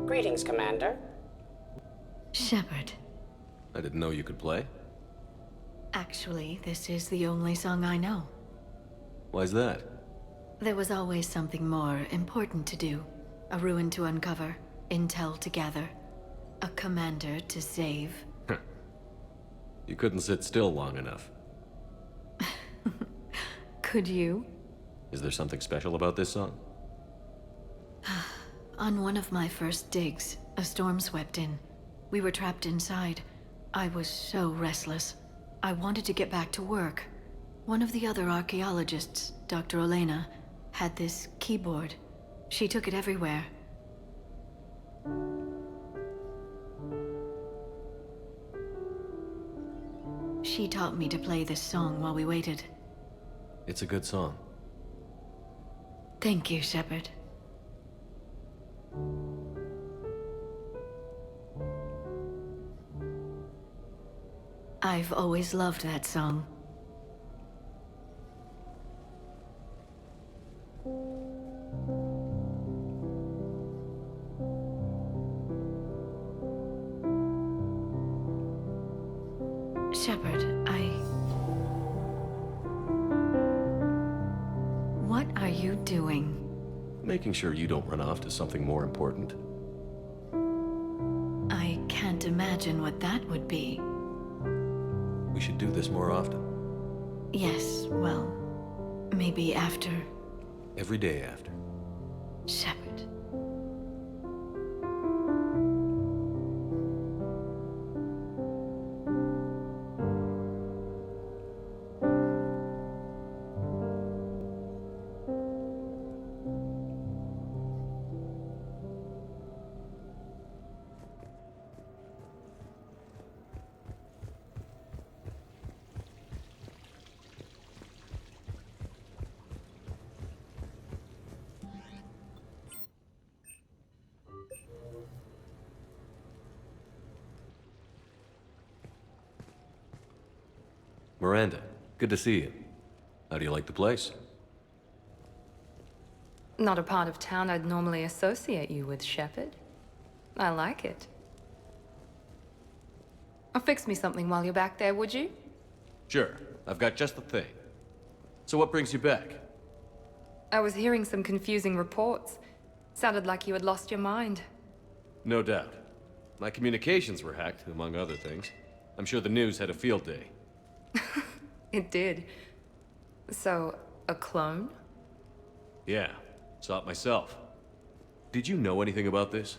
Greetings, Commander. Shepard. I didn't know you could play. Actually, this is the only song I know. Why's that? There was always something more important to do. A ruin to uncover, intel to gather, a commander to save. You couldn't sit still long enough. Could you? Is there something special about this song? On one of my first digs, a storm swept in. We were trapped inside. I was so restless. I wanted to get back to work. One of the other archaeologists, Dr. Elena, had this keyboard. She took it everywhere. She taught me to play this song while we waited. It's a good song. Thank you, Shepard. I've always loved that song. Shepard, What are you doing? Making sure you don't run off to something more important. I can't imagine what that would be. We should do this more often. Yes, well, maybe after. Every day after. Shepard. Miranda, good to see you. How do you like the place? Not a part of town I'd normally associate you with, Shepard. I like it. Fix me something while you're back there, would you? Sure, I've got just the thing. So what brings you back? I was hearing some confusing reports. Sounded like you had lost your mind. No doubt. My communications were hacked, among other things. I'm sure the news had a field day. It did. So, a clone? Yeah, saw it myself. Did you know anything about this?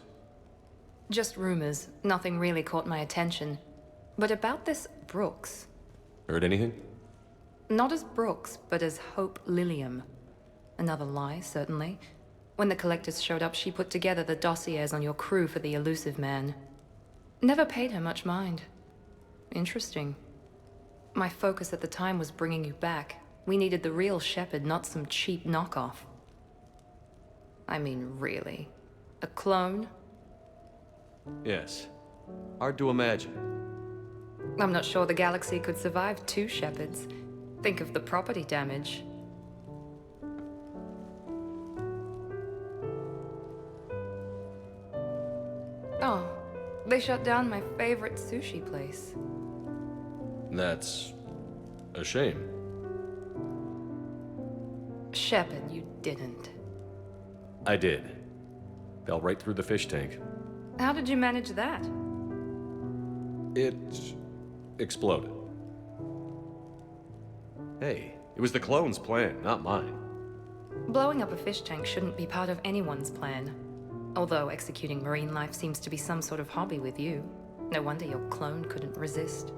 Just rumors. Nothing really caught my attention. But about this Brooks. Heard anything? Not as Brooks, but as Hope Lilium. Another lie, certainly. When the Collectors showed up, she put together the dossiers on your crew for the elusive man. Never paid her much mind. Interesting. My focus at the time was bringing you back. We needed the real Shepard, not some cheap knockoff. I mean, really. A clone? Yes. Hard to imagine. I'm not sure the galaxy could survive two Shepards. Think of the property damage. Oh, they shut down my favorite sushi place. That's a shame. Shepard, you didn't. I did. Fell right through the fish tank. How did you manage that? It exploded. Hey, it was the clone's plan, not mine. Blowing up a fish tank shouldn't be part of anyone's plan. Although executing marine life seems to be some sort of hobby with you. No wonder your clone couldn't resist.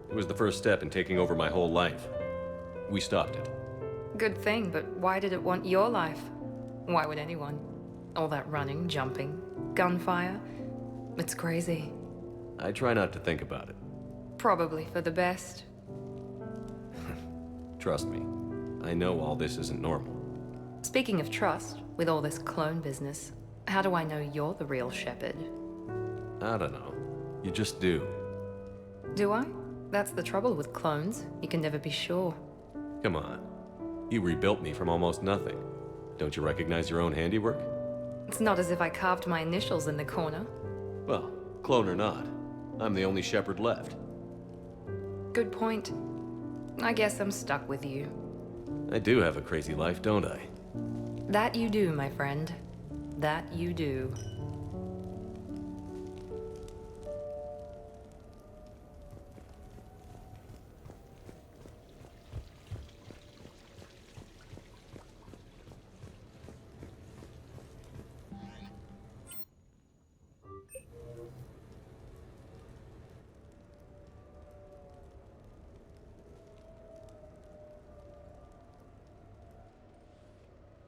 It was the first step in taking over my whole life. We stopped it. Good thing, but why did it want your life? Why would anyone? All that running, jumping, gunfire. It's crazy. I try not to think about it. Probably for the best. Trust me, I know all this isn't normal. Speaking of trust, with all this clone business, how do I know you're the real Shepard? I don't know. You just do. Do I? That's the trouble with clones. You can never be sure. Come on. You rebuilt me from almost nothing. Don't you recognize your own handiwork? It's not as if I carved my initials in the corner. Well, clone or not, I'm the only Shepard left. Good point. I guess I'm stuck with you. I do have a crazy life, don't I? That you do, my friend. That you do.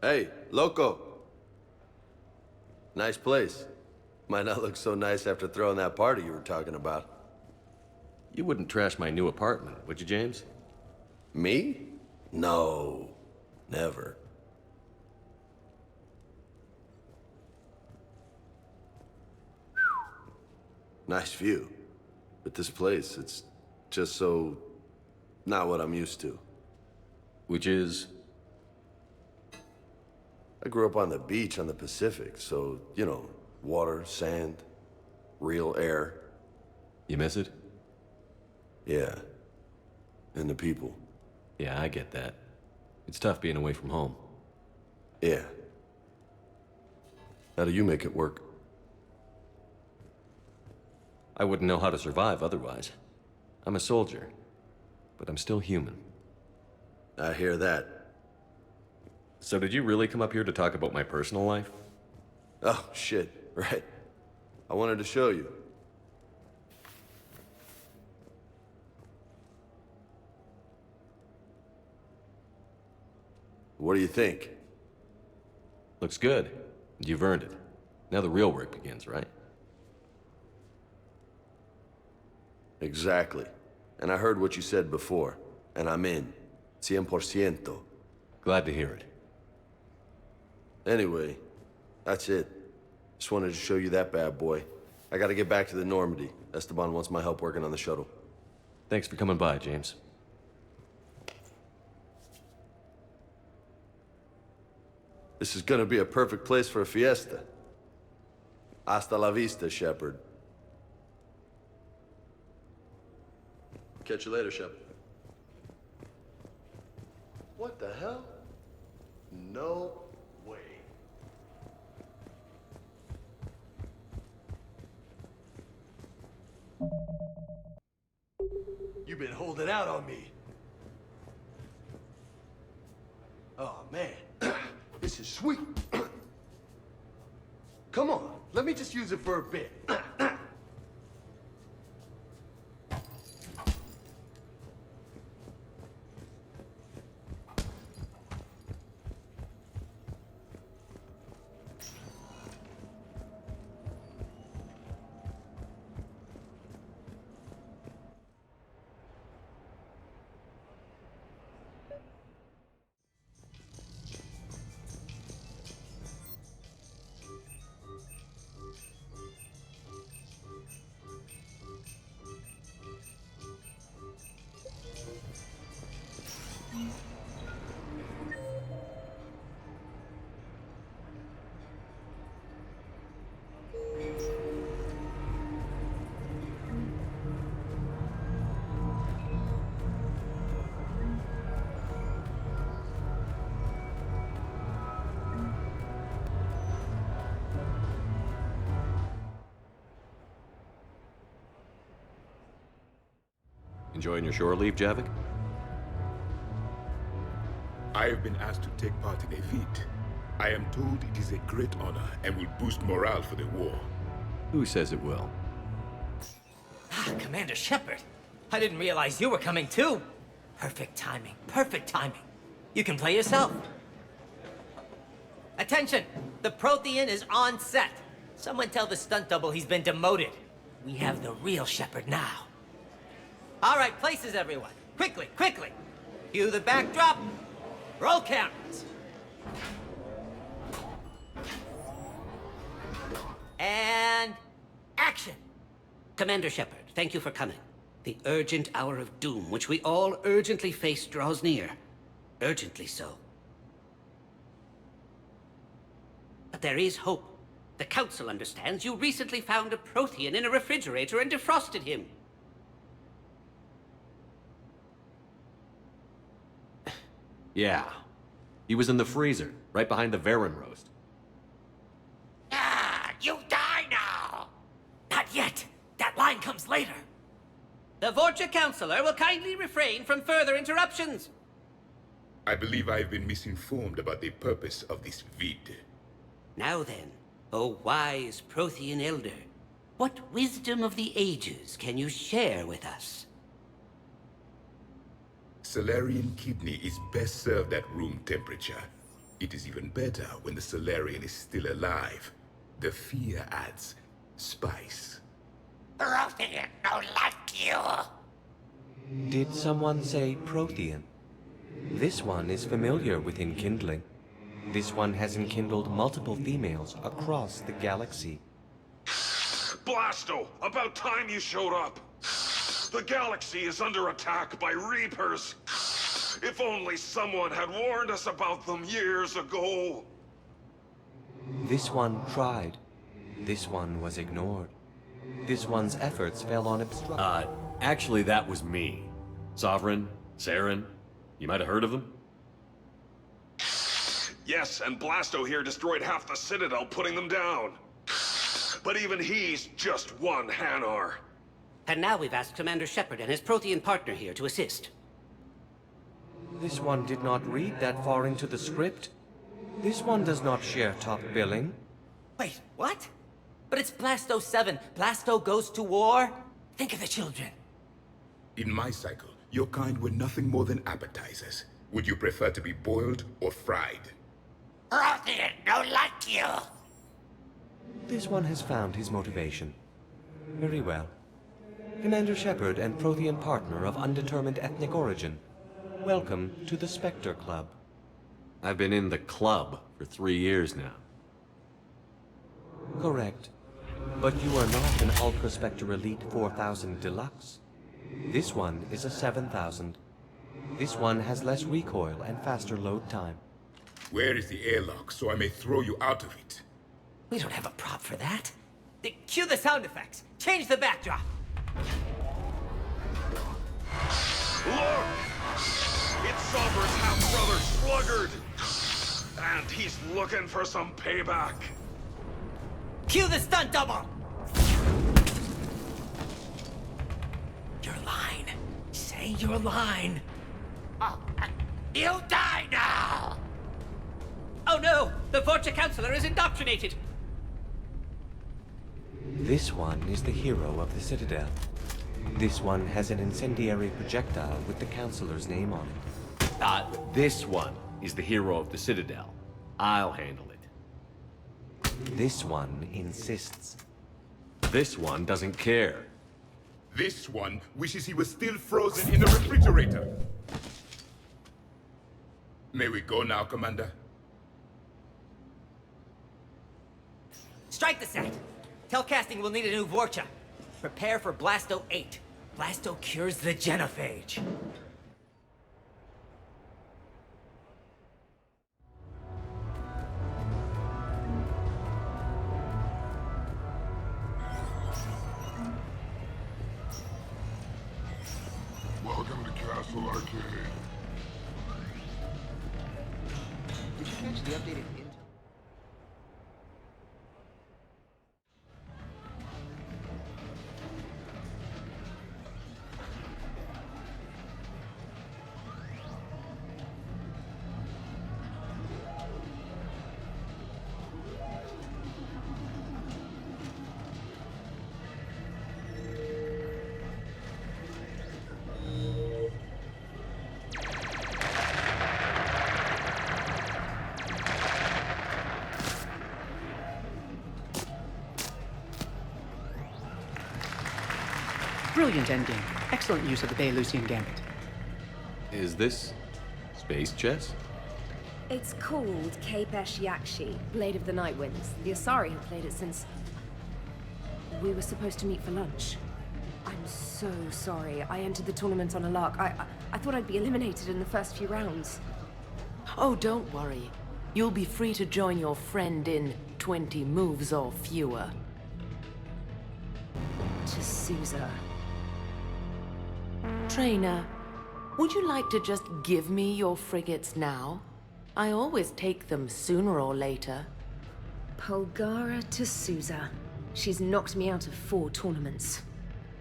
Hey, loco. Nice place. Might not look so nice after throwing that party you were talking about. You wouldn't trash my new apartment, would you, James? Me? No. Never. Nice view. But this place, it's just so... not what I'm used to. Which is... I grew up on the beach on the Pacific, so, you know, water, sand, real air. You miss it? Yeah. And the people. Yeah, I get that. It's tough being away from home. Yeah. How do you make it work? I wouldn't know how to survive otherwise. I'm a soldier, but I'm still human. I hear that. So did you really come up here to talk about my personal life? Oh, shit. Right. I wanted to show you. What do you think? Looks good. You've earned it. Now the real work begins, right? Exactly. And I heard what you said before, and I'm in. 100%. Glad to hear it. Anyway, that's it. Just wanted to show you that bad boy. I gotta get back to the Normandy. Esteban wants my help working on the shuttle. Thanks for coming by, James. This is gonna be a perfect place for a fiesta. Hasta la vista, Shepard. Catch you later, Shepard. What the hell? No way. You've been holding out on me. Oh, man. This is sweet. Come on, let me just use it for a bit. Enjoying your shore leave, Javik? I have been asked to take part in a feat. I am told it is a great honor and will boost morale for the war. Who says it will? Commander Shepard, I didn't realize you were coming too. Perfect timing, perfect timing. You can play yourself. Attention! The Prothean is on set. Someone tell the stunt double he's been demoted. We have the real Shepard now. All right, places, everyone. Quickly, quickly. Cue the backdrop. Roll cameras. And action. Commander Shepard, thank you for coming. The urgent hour of doom, which we all urgently face, draws near. Urgently so. But there is hope. The Council understands you recently found a Prothean in a refrigerator and defrosted him. Yeah. He was in the freezer, right behind the Varen roast. Ah, you die now! Not yet. That line comes later. The Vorcha Councilor will kindly refrain from further interruptions. I believe I've been misinformed about the purpose of this vid. Now then, O wise Prothean Elder, what wisdom of the ages can you share with us? Salarian kidney is best served at room temperature. It is even better when the Salarian is still alive. The fear adds spice. Prothean don't like you! Did someone say Prothean? This one is familiar with enkindling. This one has enkindled multiple females across the galaxy. Blasto, about time you showed up. The galaxy is under attack by Reapers. If only someone had warned us about them years ago. This one tried. This one was ignored. This one's efforts fell on obstruction. Actually, that was me. Sovereign, Saren, you might have heard of them? Yes, and Blasto here destroyed half the Citadel, putting them down. But even he's just one Hanar. And now we've asked Commander Shepard and his Prothean partner here to assist. This one did not read that far into the script. This one does not share top billing. Wait, what? But it's Blasto 7. Blasto goes to war? Think of the children. In my cycle, your kind were nothing more than appetizers. Would you prefer to be boiled or fried? Prothean don't like you! This one has found his motivation. Very well. Commander Shepard and Prothean partner of undetermined ethnic origin. Welcome to the Spectre Club. I've been in the club for 3 years now. Correct. But you are not an Ultra Spectre Elite 4000 Deluxe. This one is a 7000. This one has less recoil and faster load time. Where is the airlock so I may throw you out of it? We don't have a prop for that. Cue the sound effects. Change the backdrop. Look! It's Sovereign's half-brother, Sluggard! And he's looking for some payback. Cue the stunt double. Your line. Say your line. You die now! Oh no! The Vorcha Councilor is indoctrinated! This one is the hero of the Citadel. This one has an incendiary projectile with the Counselor's name on it. This one is the hero of the Citadel. I'll handle it. This one insists. This one doesn't care. This one wishes he was still frozen in a refrigerator. May we go now, Commander? Strike the set. Tell casting we'll need a new Vorcha. Prepare for Blasto 8. Blasto cures the genophage. Welcome to Castle Arcade. Did you catch the updated intel? Brilliant endgame. Excellent use of the Belarusian gambit. Is this space chess? It's called Kapesh Yakshi, Blade of the Night Winds. The Asari have played it since... we were supposed to meet for lunch. I'm so sorry. I entered the tournament on a lark. I thought I'd be eliminated in the first few rounds. Oh, don't worry. You'll be free to join your friend in 20 moves or fewer. To Sousa. Trainer, would you like to just give me your frigates now? I always take them sooner or later. Polgara to Sousa. She's knocked me out of 4 tournaments.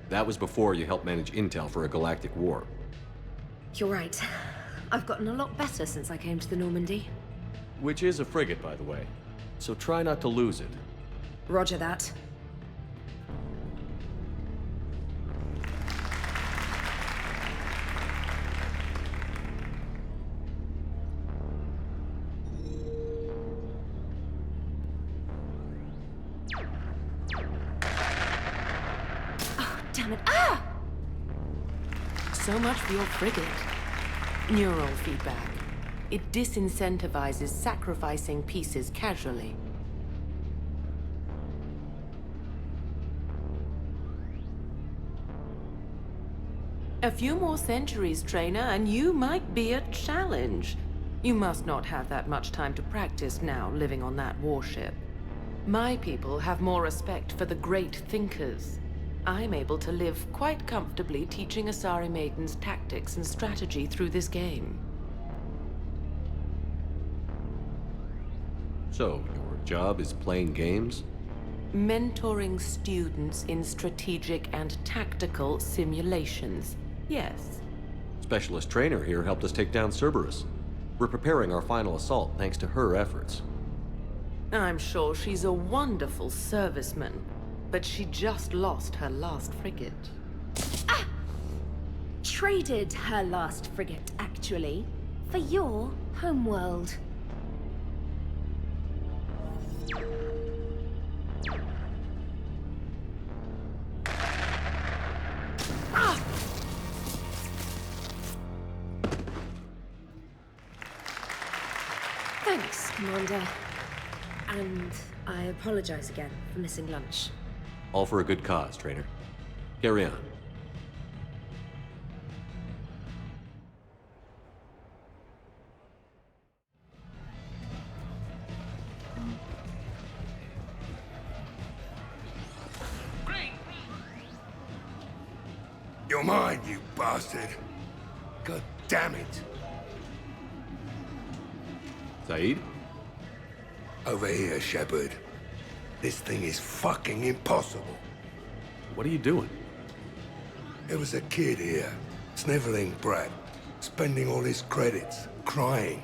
That was before you helped manage intel for a galactic war. You're right. I've gotten a lot better since I came to the Normandy. Which is a frigate, by the way. So try not to lose it. Roger that. Damn it. Ah! So much for your frigate. Neural feedback. It disincentivizes sacrificing pieces casually. A few more centuries, Trainer, and you might be a challenge. You must not have that much time to practice now, living on that warship. My people have more respect for the great thinkers. I'm able to live quite comfortably teaching Asari maidens tactics and strategy through this game. So, your job is playing games? Mentoring students in strategic and tactical simulations. Yes. Specialist trainer here helped us take down Cerberus. We're preparing our final assault thanks to her efforts. I'm sure she's a wonderful serviceman, but she just lost her last frigate. Ah! Traded her last frigate, actually, for your homeworld. Ah! Thanks, Commander. And I apologize again for missing lunch. All for a good cause, trainer. Carry on. You're mine, you bastard. God damn it. Zaid? Over here, Shepard. This thing is fucking impossible. What are you doing? There was a kid here, sniveling brat, spending all his credits, crying.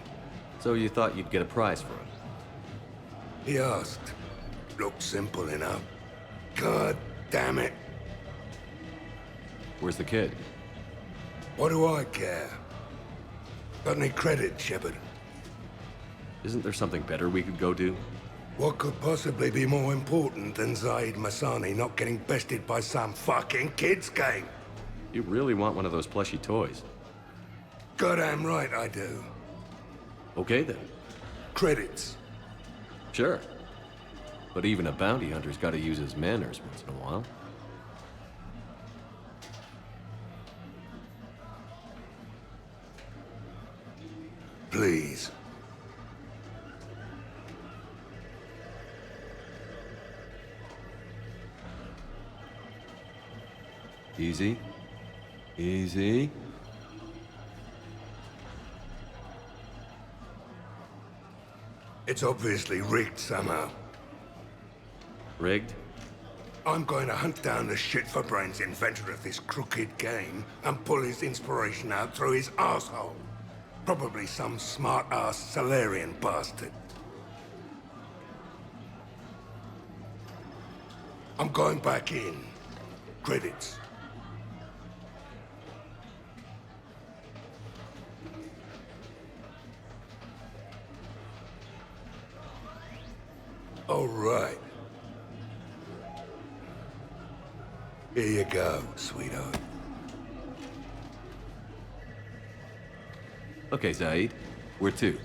So you thought you'd get a prize for it? He asked. Looked simple enough. God damn it. Where's the kid? What do I care? Got any credit, Shepard? Isn't there something better we could go do? What could possibly be more important than Zaid Masani not getting bested by some fucking kids game? You really want one of those plushy toys? Goddamn right I do. Okay then. Credits. Sure. But even a bounty hunter's gotta use his manners once in a while. Please. Easy. Easy. It's obviously rigged somehow. Rigged? I'm going to hunt down the shit-for-brains inventor of this crooked game and pull his inspiration out through his asshole. Probably some smart-ass Salarian bastard. I'm going back in. Credits. All right. Here you go, sweetheart. Okay, Zaid. Where to?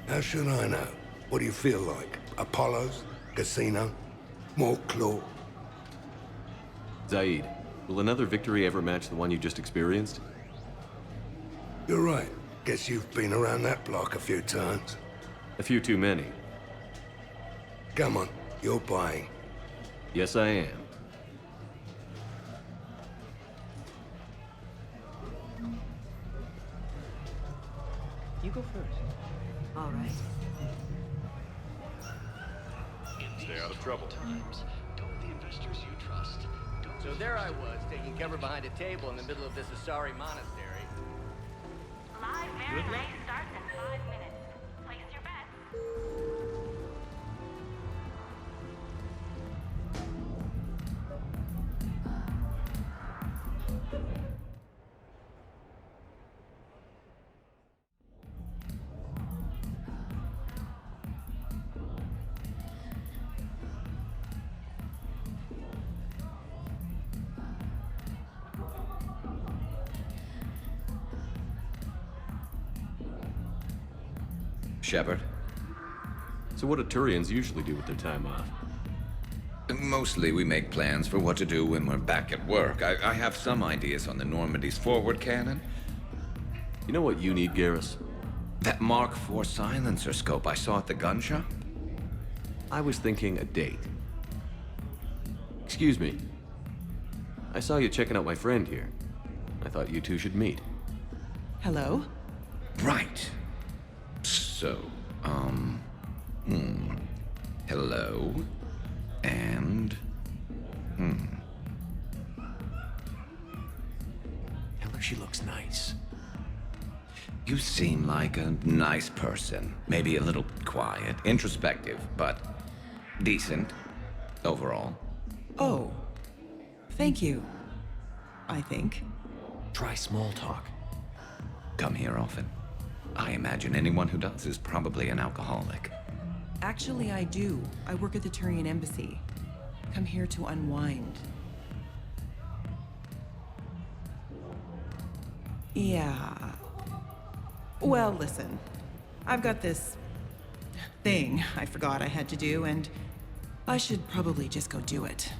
How should I know? What do you feel like? Apollo's? Casino? More claw? Zaid, will another victory ever match the one you just experienced? You're right. Guess you've been around that block a few times. A few too many. Come on, you're buying. Yes, I am. You go first. All right. Stay out of trouble. So there I was, taking cover behind a table in the middle of this Asari monastery. Live Mary Lane starts in 5 minutes. Place your bets. Shepard? So what do Turians usually do with their time off? Mostly we make plans for what to do when we're back at work. I have some ideas on the Normandy's forward cannon. You know what you need, Garrus? That Mark IV silencer scope I saw at the gun shop? I was thinking a date. Excuse me. I saw you checking out my friend here. I thought you two should meet. Hello? Right. So, hello, and, Tell her she looks nice. You seem like a nice person. Maybe a little quiet, introspective, but decent, overall. Oh. Thank you. I think. Try small talk. Come here often. I imagine anyone who does is probably an alcoholic. Actually, I do. I work at the Turian embassy. Come here to unwind. Yeah. Well, listen. I've got this thing I forgot I had to do, and I should probably just go do it.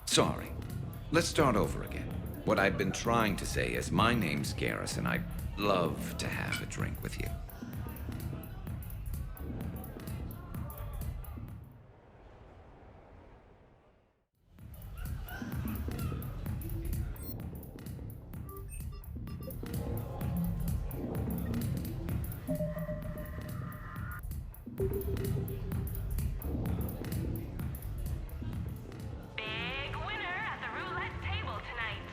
Sorry. Let's start over again. What I've been trying to say is my name's Garrus, and I'd love to have a drink with you. Big winner at the roulette table tonight.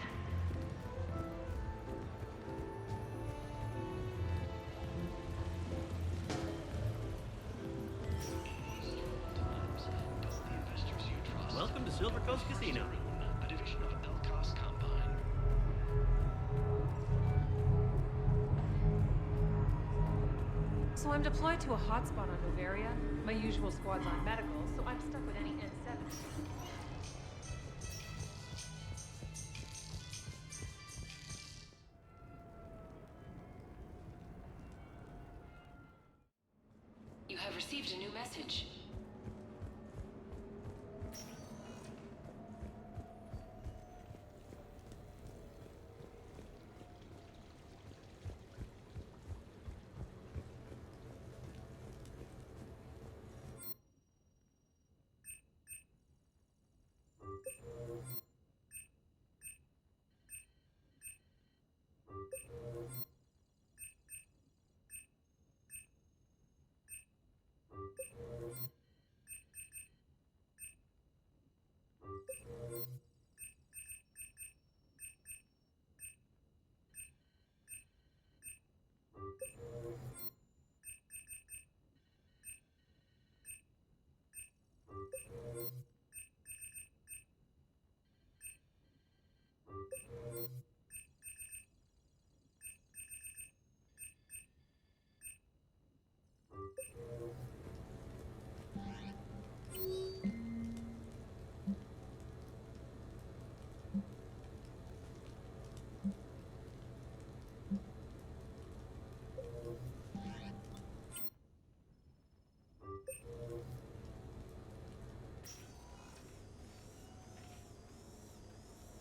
Welcome to Silver Coast Casino. A division of Elcos Combine. So I'm deployed to a hotspot on Noveria. My usual squad's on medical, so I'm stuck with any N7. You have received a new message.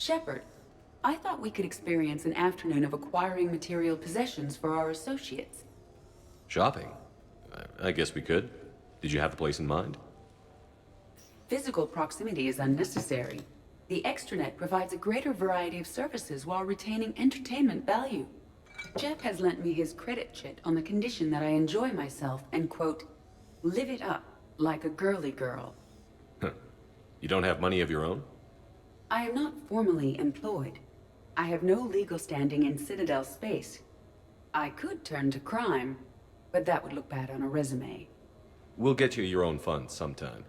Shepard, I thought we could experience an afternoon of acquiring material possessions for our associates. Shopping? I guess we could. Did you have a place in mind? Physical proximity is unnecessary. The extranet provides a greater variety of services while retaining entertainment value. Jeff has lent me his credit chit on the condition that I enjoy myself and, quote, live it up like a girly girl. You don't have money of your own? I am not formally employed. I have no legal standing in Citadel space. I could turn to crime, but that would look bad on a resume. We'll get you your own funds sometime.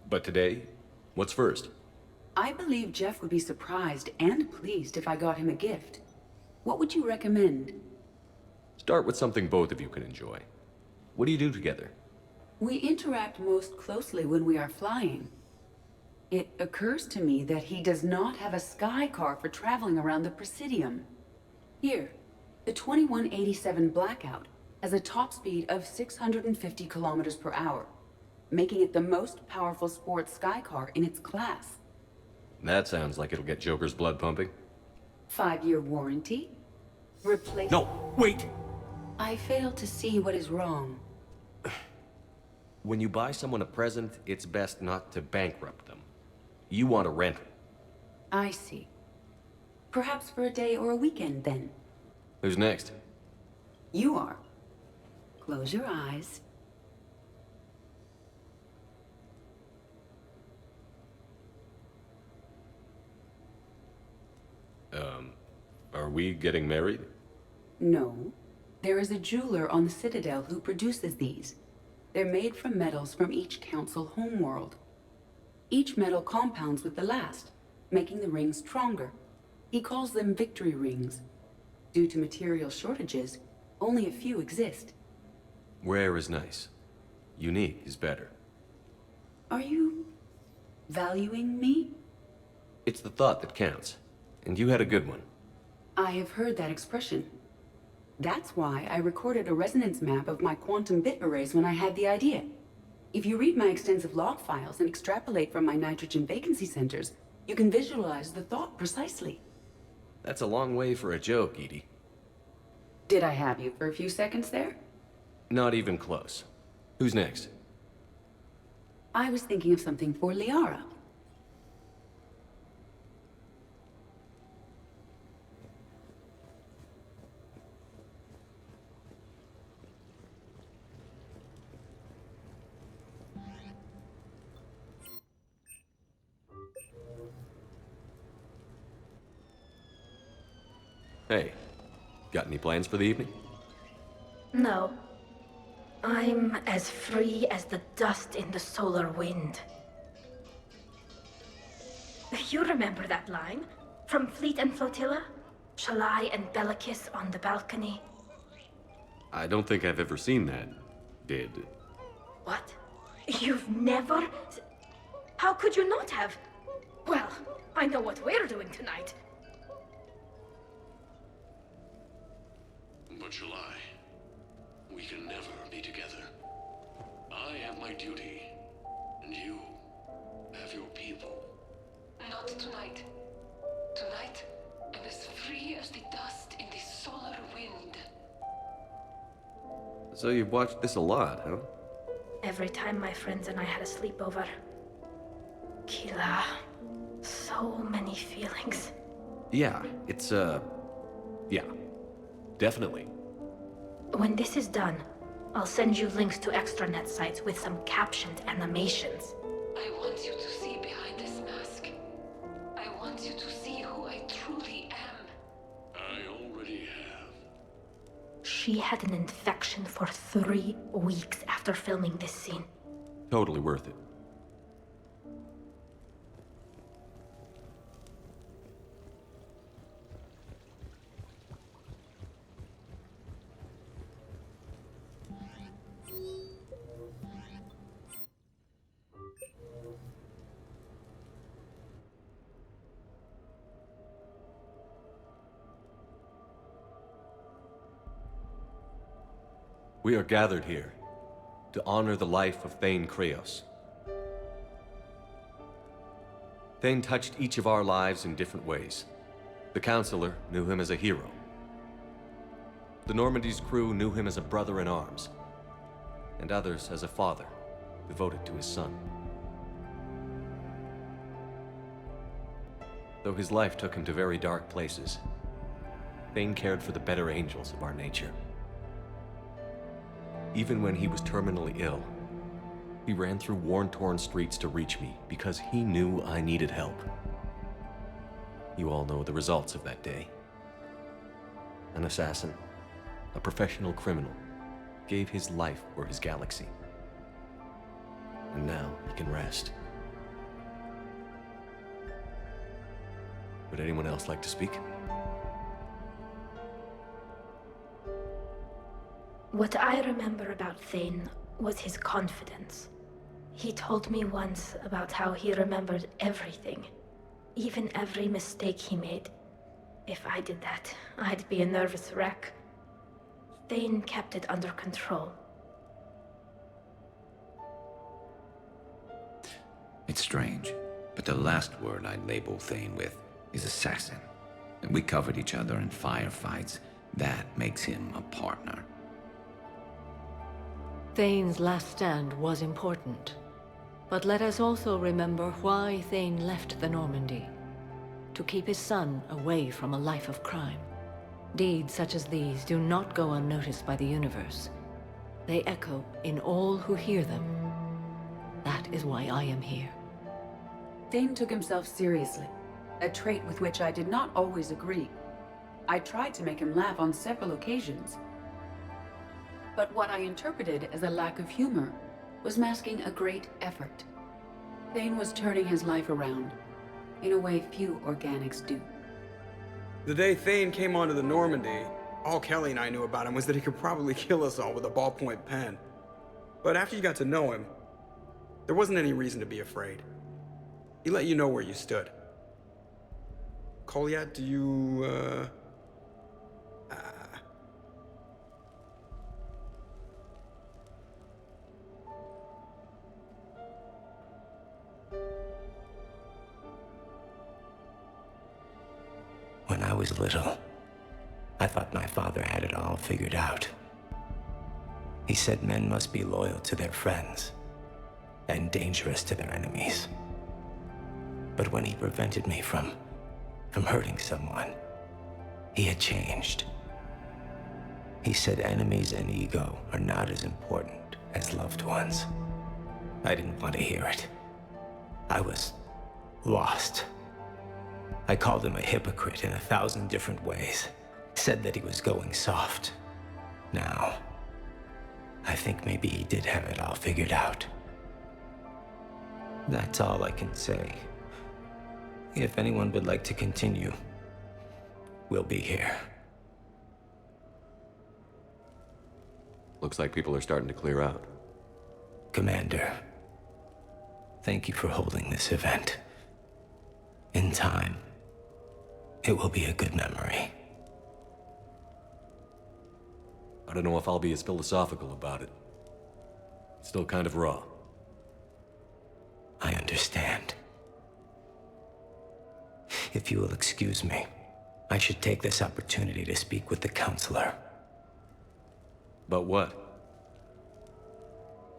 But today, what's first? I believe Jeff would be surprised and pleased if I got him a gift. What would you recommend? Start with something both of you can enjoy. What do you do together? We interact most closely when we are flying. It occurs to me that he does not have a sky car for traveling around the Presidium. Here, the 2187 Blackout has a top speed of 650 kilometers per hour, making it the most powerful sports sky car in its class. That sounds like it'll get Joker's blood pumping. 5-year warranty. Replace. No, wait! I fail to see what is wrong. When you buy someone a present, it's best not to bankrupt them. You want to rent it. I see. Perhaps for a day or a weekend, then. Who's next? You are. Close your eyes. Are we getting married? No. There is a jeweler on the Citadel who produces these. They're made from metals from each council homeworld. Each metal compounds with the last, making the rings stronger. He calls them victory rings. Due to material shortages, only a few exist. Rare is nice. Unique is better. Are you valuing me? It's the thought that counts. And you had a good one. I have heard that expression. That's why I recorded a resonance map of my quantum bit arrays when I had the idea. If you read my extensive log files and extrapolate from my nitrogen vacancy centers, you can visualize the thought precisely. That's a long way for a joke, Edie. Did I have you for a few seconds there? Not even close. Who's next? I was thinking of something for Liara. Hey, got any plans for the evening? No. I'm as free as the dust in the solar wind. You remember that line? From Fleet and Flotilla? Shalai and Bellicus on the balcony? I don't think I've ever seen that. Did. What? You've never... How could you not have? Well, I know what we're doing tonight. But July, we can never be together. I have my duty, and you have your people. Not tonight. Tonight, I'm as free as the dust in the solar wind. So you've watched this a lot, huh? Every time my friends and I had a sleepover. Kila. So many feelings. Yeah, it's, yeah. Definitely. When this is done, I'll send you links to extranet sites with some captioned animations. I want you to see behind this mask. I want you to see who I truly am. I already have. She had an infection for 3 weeks after filming this scene. Totally worth it. We are gathered here to honor the life of Thane Kreos. Thane touched each of our lives in different ways. The Counselor knew him as a hero. The Normandy's crew knew him as a brother in arms, and others as a father, devoted to his son. Though his life took him to very dark places, Thane cared for the better angels of our nature. Even when he was terminally ill, he ran through worn-torn streets to reach me because he knew I needed help. You all know the results of that day. An assassin, a professional criminal, gave his life for his galaxy. And now he can rest. Would anyone else like to speak? What I remember about Thane was his confidence. He told me once about how he remembered everything, even every mistake he made. If I did that, I'd be a nervous wreck. Thane kept it under control. It's strange, but the last word I'd label Thane with is assassin. And we covered each other in firefights. That makes him a partner. Thane's last stand was important. But let us also remember why Thane left the Normandy. To keep his son away from a life of crime. Deeds such as these do not go unnoticed by the universe. They echo in all who hear them. That is why I am here. Thane took himself seriously, a trait with which I did not always agree. I tried to make him laugh on several occasions. But what I interpreted as a lack of humor was masking a great effort. Thane was turning his life around, in a way few organics do. The day Thane came onto the Normandy, all Kelly and I knew about him was that he could probably kill us all with a ballpoint pen. But after you got to know him, there wasn't any reason to be afraid. He let you know where you stood. Kolyat, do you, When I was little, I thought my father had it all figured out. He said men must be loyal to their friends and dangerous to their enemies. But when he prevented me from hurting someone, he had changed. He said enemies and ego are not as important as loved ones. I didn't want to hear it. I was lost. I called him a hypocrite in 1,000 different ways. Said that he was going soft. Now, I think maybe he did have it all figured out. That's all I can say. If anyone would like to continue, we'll be here. Looks like people are starting to clear out. Commander, thank you for holding this event. In time, it will be a good memory. I don't know if I'll be as philosophical about it. It's still kind of raw. I understand. If you will excuse me, I should take this opportunity to speak with the Counselor. About what?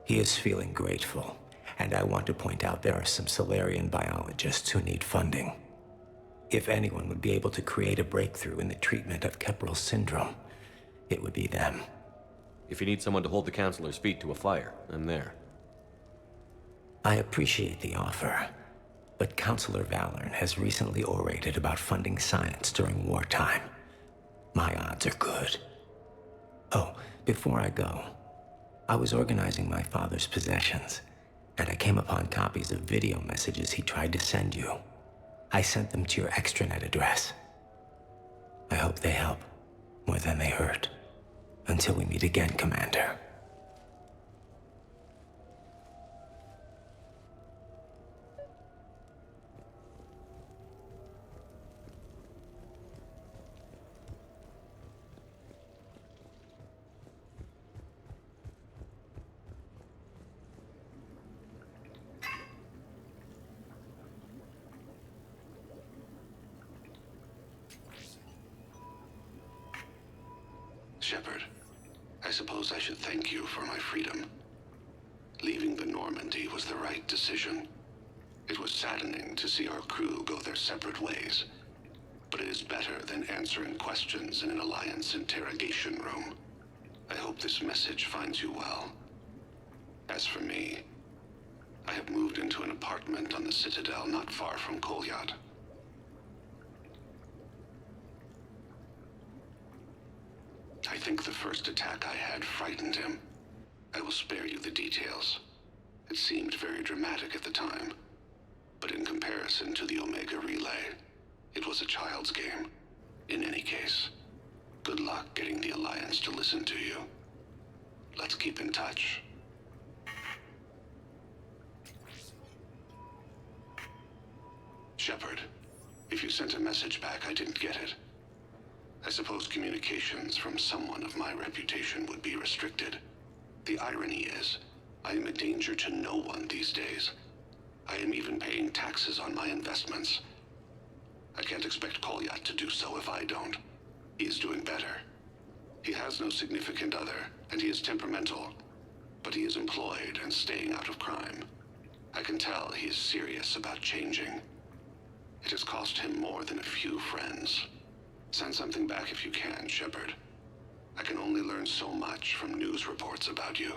He is feeling grateful, and I want to point out there are some Salarian biologists who need funding. If anyone would be able to create a breakthrough in the treatment of Kepral syndrome, it would be them. If you need someone to hold the Counselor's feet to a fire, I'm there. I appreciate the offer, but Counselor Valorn has recently orated about funding science during wartime. My odds are good. Oh, before I go, I was organizing my father's possessions, and I came upon copies of video messages he tried to send you. I sent them to your extranet address. I hope they help, more than they hurt. Until we meet again, Commander. Shepard, I suppose I should thank you for my freedom. Leaving the Normandy was the right decision. It was saddening to see our crew go their separate ways, but it is better than answering questions in an Alliance interrogation room. I hope this message finds you well. As for me, I have moved into an apartment on the Citadel not far from Kolyat. I think the first attack I had frightened him. I will spare you the details. It seemed very dramatic at the time, but in comparison to the Omega Relay, it was a child's game. In any case, good luck getting the Alliance to listen to you. Let's keep in touch. Shepard, if you sent a message back, I didn't get it. I suppose communications from someone of my reputation would be restricted. The irony is, I am a danger to no one these days. I am even paying taxes on my investments. I can't expect Kolyat to do so if I don't. He is doing better. He has no significant other, and he is temperamental. But he is employed and staying out of crime. I can tell he is serious about changing. It has cost him more than a few friends. Send something back if you can, Shepard. I can only learn so much from news reports about you.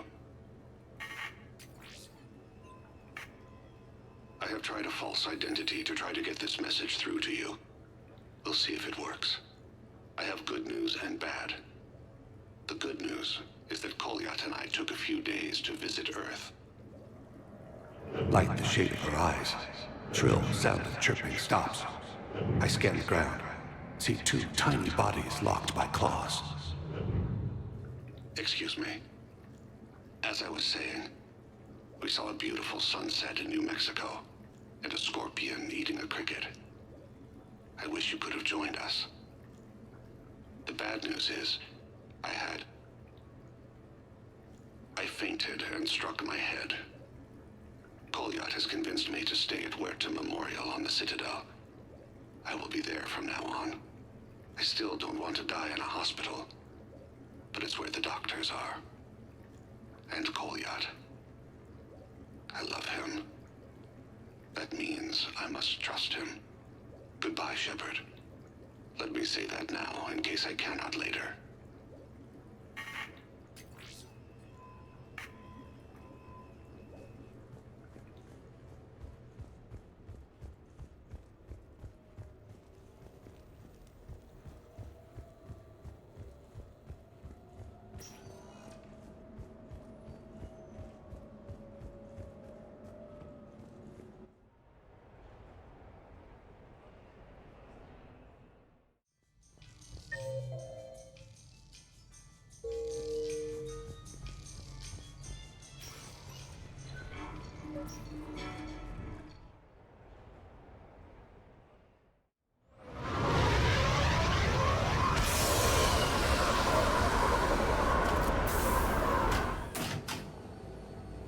I have tried a false identity to try to get this message through to you. We'll see if it works. I have good news and bad. The good news is that Kolyat and I took a few days to visit Earth. Light the shade of her eyes. Shrill sound of chirping stops. I scan the ground. See two tiny bodies locked by claws. Excuse me. As I was saying, we saw a beautiful sunset in New Mexico, and a scorpion eating a cricket. I wish you could have joined us. The bad news is, I fainted and struck my head. Kolyat has convinced me to stay at Huerta Memorial on the Citadel. I will be there from now on. I still don't want to die in a hospital, but it's where the doctors are. And Kolyat. I love him. That means I must trust him. Goodbye, Shepard. Let me say that now, in case I cannot later.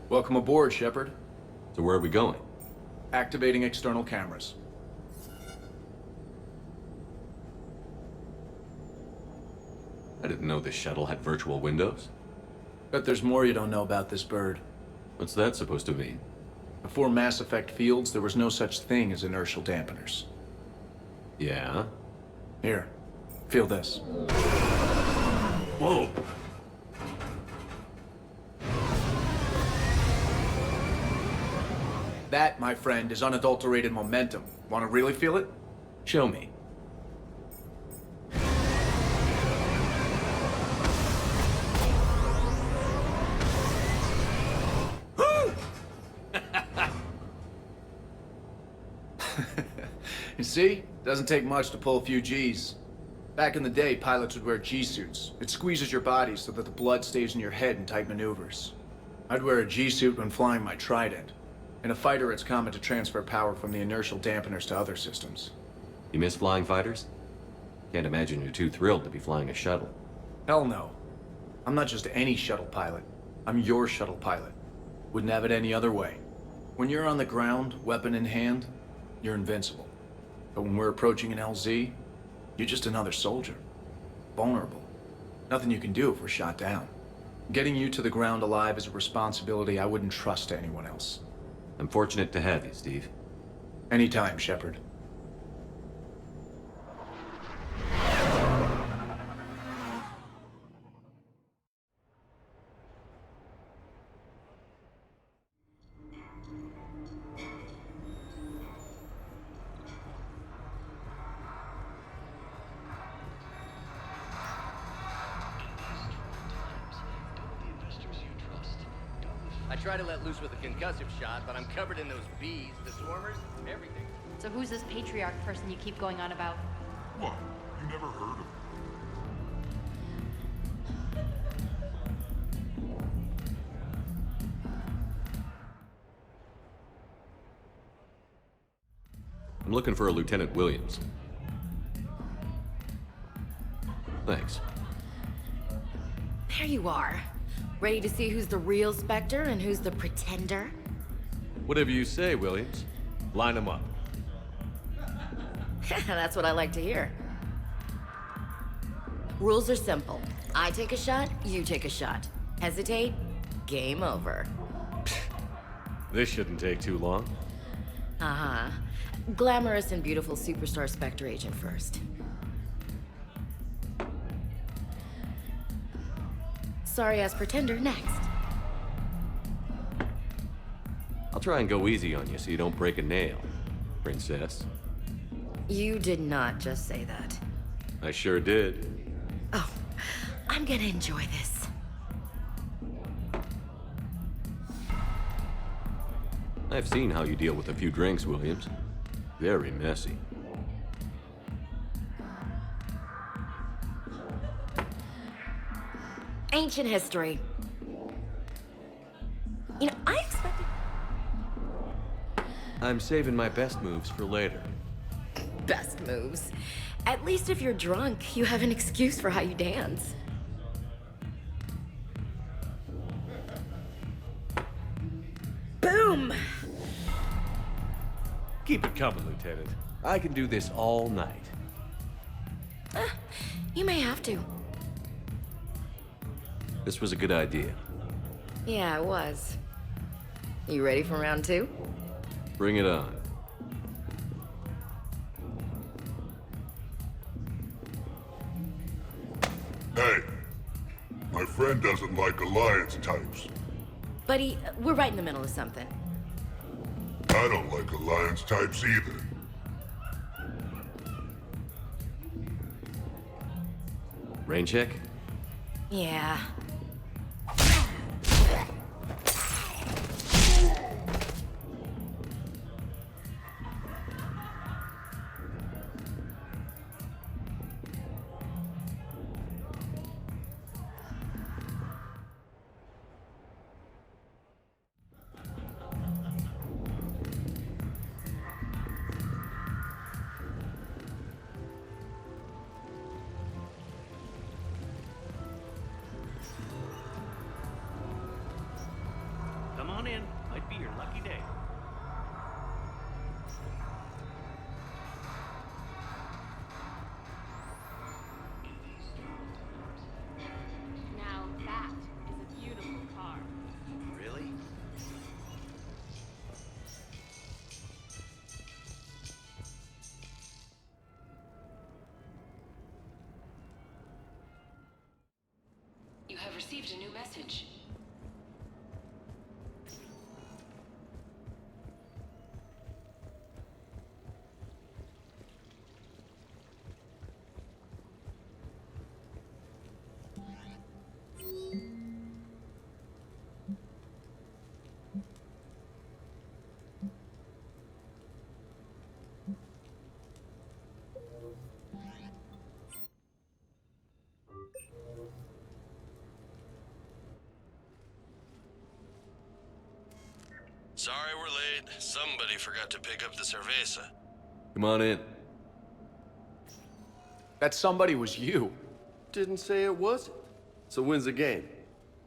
Welcome aboard, Shepard. So where are we going? Activating external cameras. I didn't know this shuttle had virtual windows. Bet there's more you don't know about this bird. What's that supposed to mean? Before Mass Effect Fields, there was no such thing as inertial dampeners. Yeah? Here, feel this. Whoa! That, my friend, is unadulterated momentum. Want to really feel it? Show me. You see? Doesn't take much to pull a few Gs. Back in the day, pilots would wear G-suits. It squeezes your body so that the blood stays in your head in tight maneuvers. I'd wear a G-suit when flying my Trident. In a fighter, it's common to transfer power from the inertial dampeners to other systems. You miss flying fighters? Can't imagine you're too thrilled to be flying a shuttle. Hell no. I'm not just any shuttle pilot. I'm your shuttle pilot. Wouldn't have it any other way. When you're on the ground, weapon in hand, you're invincible. But when we're approaching an LZ, you're just another soldier. Vulnerable. Nothing you can do if we're shot down. Getting you to the ground alive is a responsibility I wouldn't trust to anyone else. I'm fortunate to have you, Steve. Anytime, Shepard. I tried to let loose with a concussive shot, but I'm covered in those bees, the swarmers, everything. So who's this patriarch person you keep going on about? What? You never heard of him? I'm looking for a Lieutenant Williams. Thanks. There you are. Ready to see who's the real Spectre and who's the pretender? Whatever you say, Williams. Line them up. That's what I like to hear. Rules are simple. I take a shot, you take a shot. Hesitate, game over. This shouldn't take too long. Uh-huh. Glamorous and beautiful superstar Spectre agent first. Sorry-ass pretender next. I'll try and go easy on you so you don't break a nail, princess. You did not just say that. I sure did. Oh, I'm gonna enjoy this. I've seen how you deal with a few drinks, Williams. Very messy. Ancient history. You know, I expected... I'm saving my best moves for later. Best moves. At least if you're drunk, you have an excuse for how you dance. Boom! Keep it coming, Lieutenant. I can do this all night. You may have to. This was a good idea. Yeah, it was. You ready for round two? Bring it on. Hey, my friend doesn't like alliance types. Buddy, we're right in the middle of something. I don't like alliance types either. Rain check? Yeah. Come on in. Might be your lucky day. Now that is a beautiful car. Really? You have received a new message. Sorry we're late. Somebody forgot to pick up the cerveza. Come on in. That somebody was you. Didn't say it wasn't. So when's the game?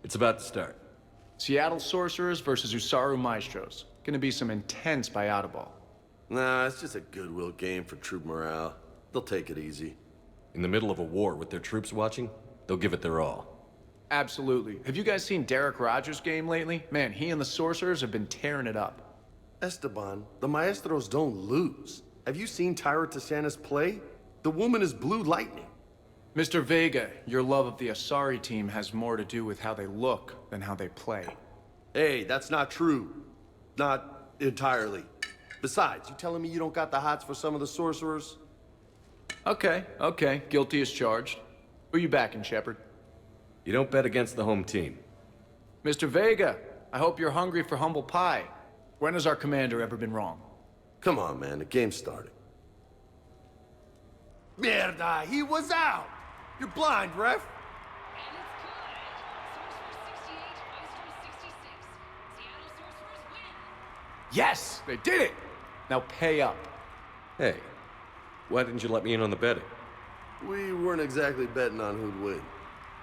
It's about to start. Seattle Sorcerers versus Usaru Maestros. Gonna be some intense buyout ball. Nah, it's just a goodwill game for troop morale. They'll take it easy. In the middle of a war with their troops watching, they'll give it their all. Absolutely. Have you guys seen Derek Rogers' game lately? Man, he and the Sorcerers have been tearing it up. Esteban, the Maestros don't lose. Have you seen Tyra Tisanis play? The woman is blue lightning. Mr. Vega, your love of the Asari team has more to do with how they look than how they play. Hey, that's not true. Not entirely. Besides, you telling me you don't got the hots for some of the Sorcerers? Okay. Guilty as charged. Who you backing, Shepard? You don't bet against the home team. Mr. Vega, I hope you're hungry for humble pie. When has our commander ever been wrong? Come on, man. The game's started. Mierda, he was out! You're blind, ref! Yes! They did it! Now pay up. Hey, why didn't you let me in on the betting? We weren't exactly betting on who'd win.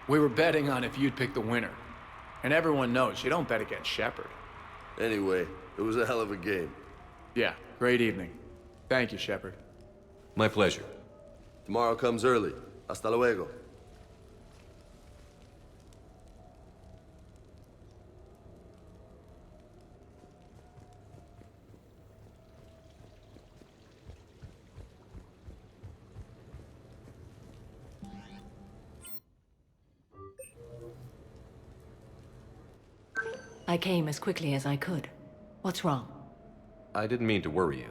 We were betting on if you'd pick the winner. And everyone knows you don't bet against Shepard. Anyway, it was a hell of a game. Yeah, great evening. Thank you, Shepard. My pleasure. Tomorrow comes early. Hasta luego. I came as quickly as I could. What's wrong? I didn't mean to worry you.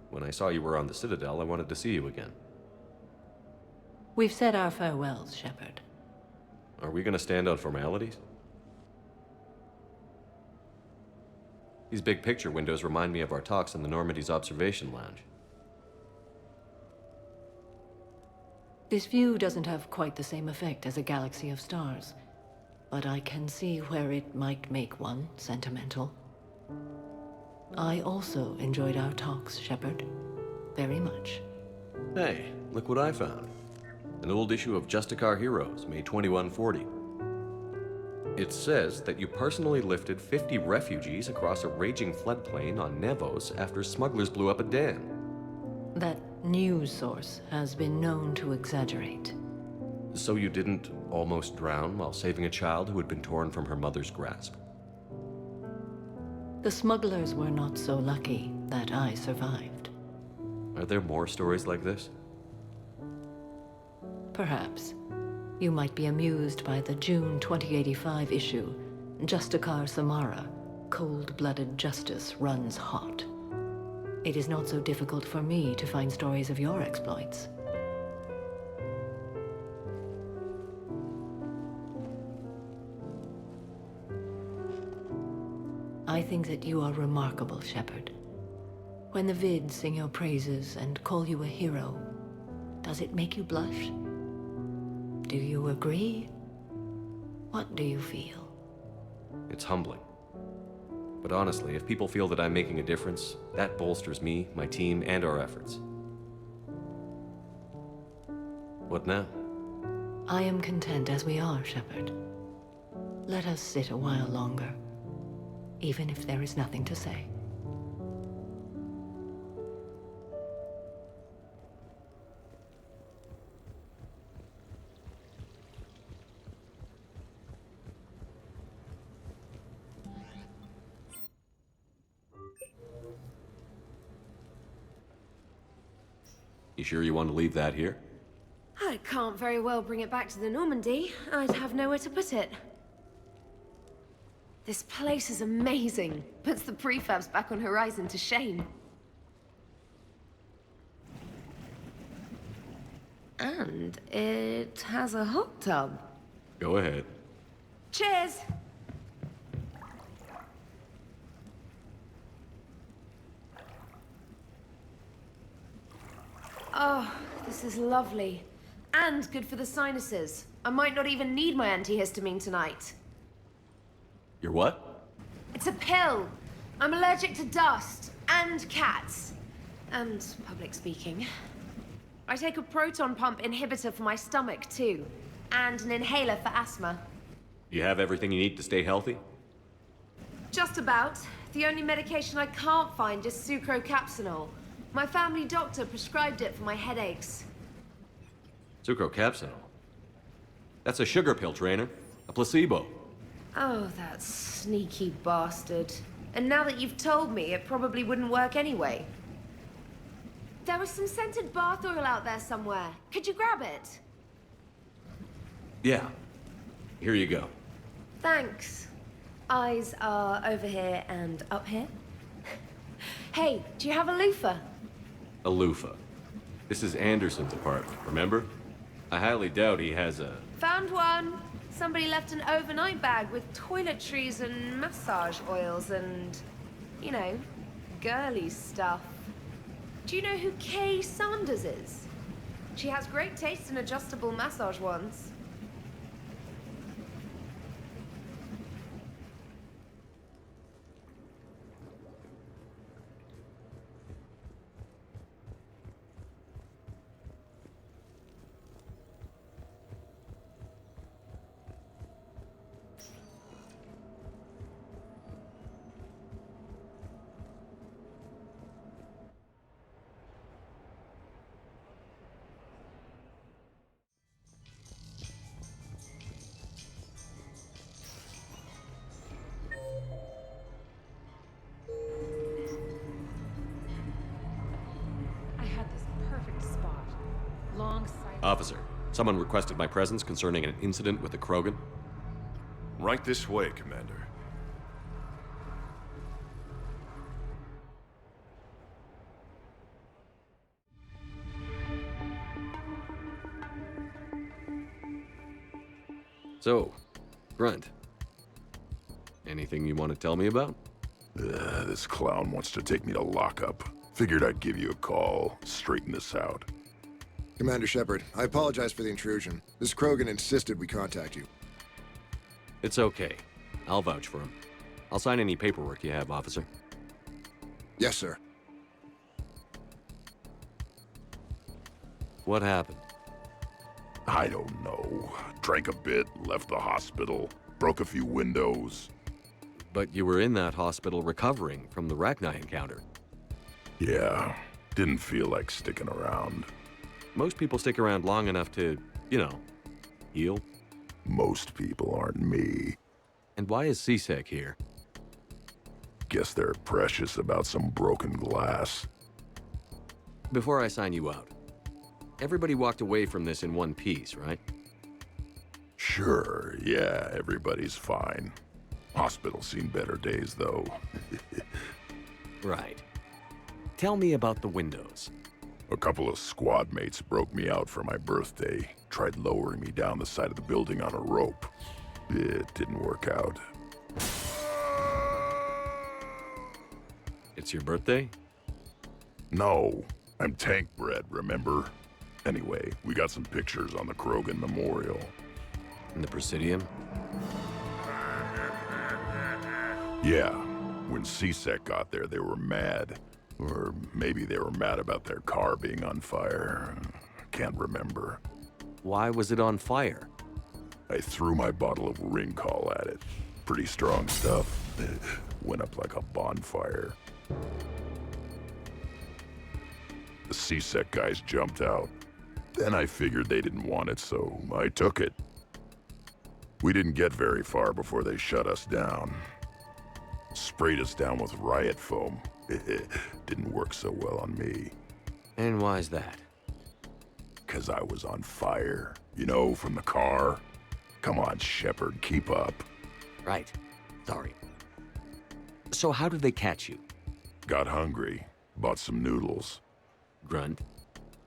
When I saw you were on the Citadel, I wanted to see you again. We've said our farewells, Shepard. Are we gonna stand on formalities? These big picture windows remind me of our talks in the Normandy's observation lounge. This view doesn't have quite the same effect as a galaxy of stars, but I can see where it might make one sentimental. I also enjoyed our talks, Shepard. Very much. Hey, look what I found. An old issue of Justicar Heroes, May 2140. It says that you personally lifted 50 refugees across a raging floodplain on Nevos after smugglers blew up a dam. That news source has been known to exaggerate. So you didn't almost drown while saving a child who had been torn from her mother's grasp? The smugglers were not so lucky that I survived. Are there more stories like this? Perhaps. You might be amused by the June 2085 issue, Justicar Samara, Cold-Blooded Justice Runs Hot. It is not so difficult for me to find stories of your exploits. I think that you are remarkable, Shepard. When the Vids sing your praises and call you a hero, does it make you blush? Do you agree? What do you feel? It's humbling. But honestly, if people feel that I'm making a difference, that bolsters me, my team, and our efforts. What now? I am content as we are, Shepard. Let us sit a while longer, even if there is nothing to say. You sure you want to leave that here? I can't very well bring it back to the Normandy. I'd have nowhere to put it. This place is amazing. Puts the prefabs back on Horizon to shame. And it has a hot tub. Go ahead. Cheers! Oh, this is lovely. And good for the sinuses. I might not even need my antihistamine tonight. You're what? It's a pill. I'm allergic to dust and cats. And public speaking. I take a proton pump inhibitor for my stomach, too. And an inhaler for asthma. You have everything you need to stay healthy? Just about. The only medication I can't find is sucrocapsinol. My family doctor prescribed it for my headaches. Sucrocapsinol? That's a sugar pill, Trainer. A placebo. Oh, that sneaky bastard. And now that you've told me, it probably wouldn't work anyway. There was some scented bath oil out there somewhere. Could you grab it? Yeah. Here you go. Thanks. Eyes are over here and up here. Hey, do you have a loofah? A loofah. This is Anderson's apartment, remember? I highly doubt he has a... Found one. Somebody left an overnight bag with toiletries and massage oils and, you know, girly stuff. Do you know who Kay Sanders is? She has great taste in adjustable massage ones. Officer, someone requested my presence concerning an incident with the Krogan. Right this way, Commander. So, Grunt. Anything you want to tell me about? This clown wants to take me to lockup. Figured I'd give you a call, straighten this out. Commander Shepard, I apologize for the intrusion. This Krogan insisted we contact you. It's okay. I'll vouch for him. I'll sign any paperwork you have, officer. Yes, sir. What happened? I don't know. Drank a bit, left the hospital, broke a few windows. But you were in that hospital recovering from the Rachni encounter. Yeah, didn't feel like sticking around. Most people stick around long enough to, you know, heal. Most people aren't me. And why is C-Sec here? Guess they're precious about some broken glass. Before I sign you out, everybody walked away from this in one piece, right? Sure, yeah, everybody's fine. Hospital's seen better days, though. Right. Tell me about the windows. A couple of squad mates broke me out for my birthday. Tried lowering me down the side of the building on a rope. It didn't work out. It's your birthday? No, I'm tank bred, remember? Anyway, we got some pictures on the Krogan Memorial. In the Presidium? Yeah, when C-Sec got there, they were mad. Or maybe they were mad about their car being on fire. Can't remember. Why was it on fire? I threw my bottle of Ringcall at it. Pretty strong stuff. Went up like a bonfire. The C-Sec guys jumped out. Then I figured they didn't want it, so I took it. We didn't get very far before they shut us down. Sprayed us down with riot foam. Didn't work so well on me. And why's that? 'Cause I was on fire. You know, from the car. Come on, Shepard, keep up. Right. Sorry. So how did they catch you? Got hungry. Bought some noodles. Grunt,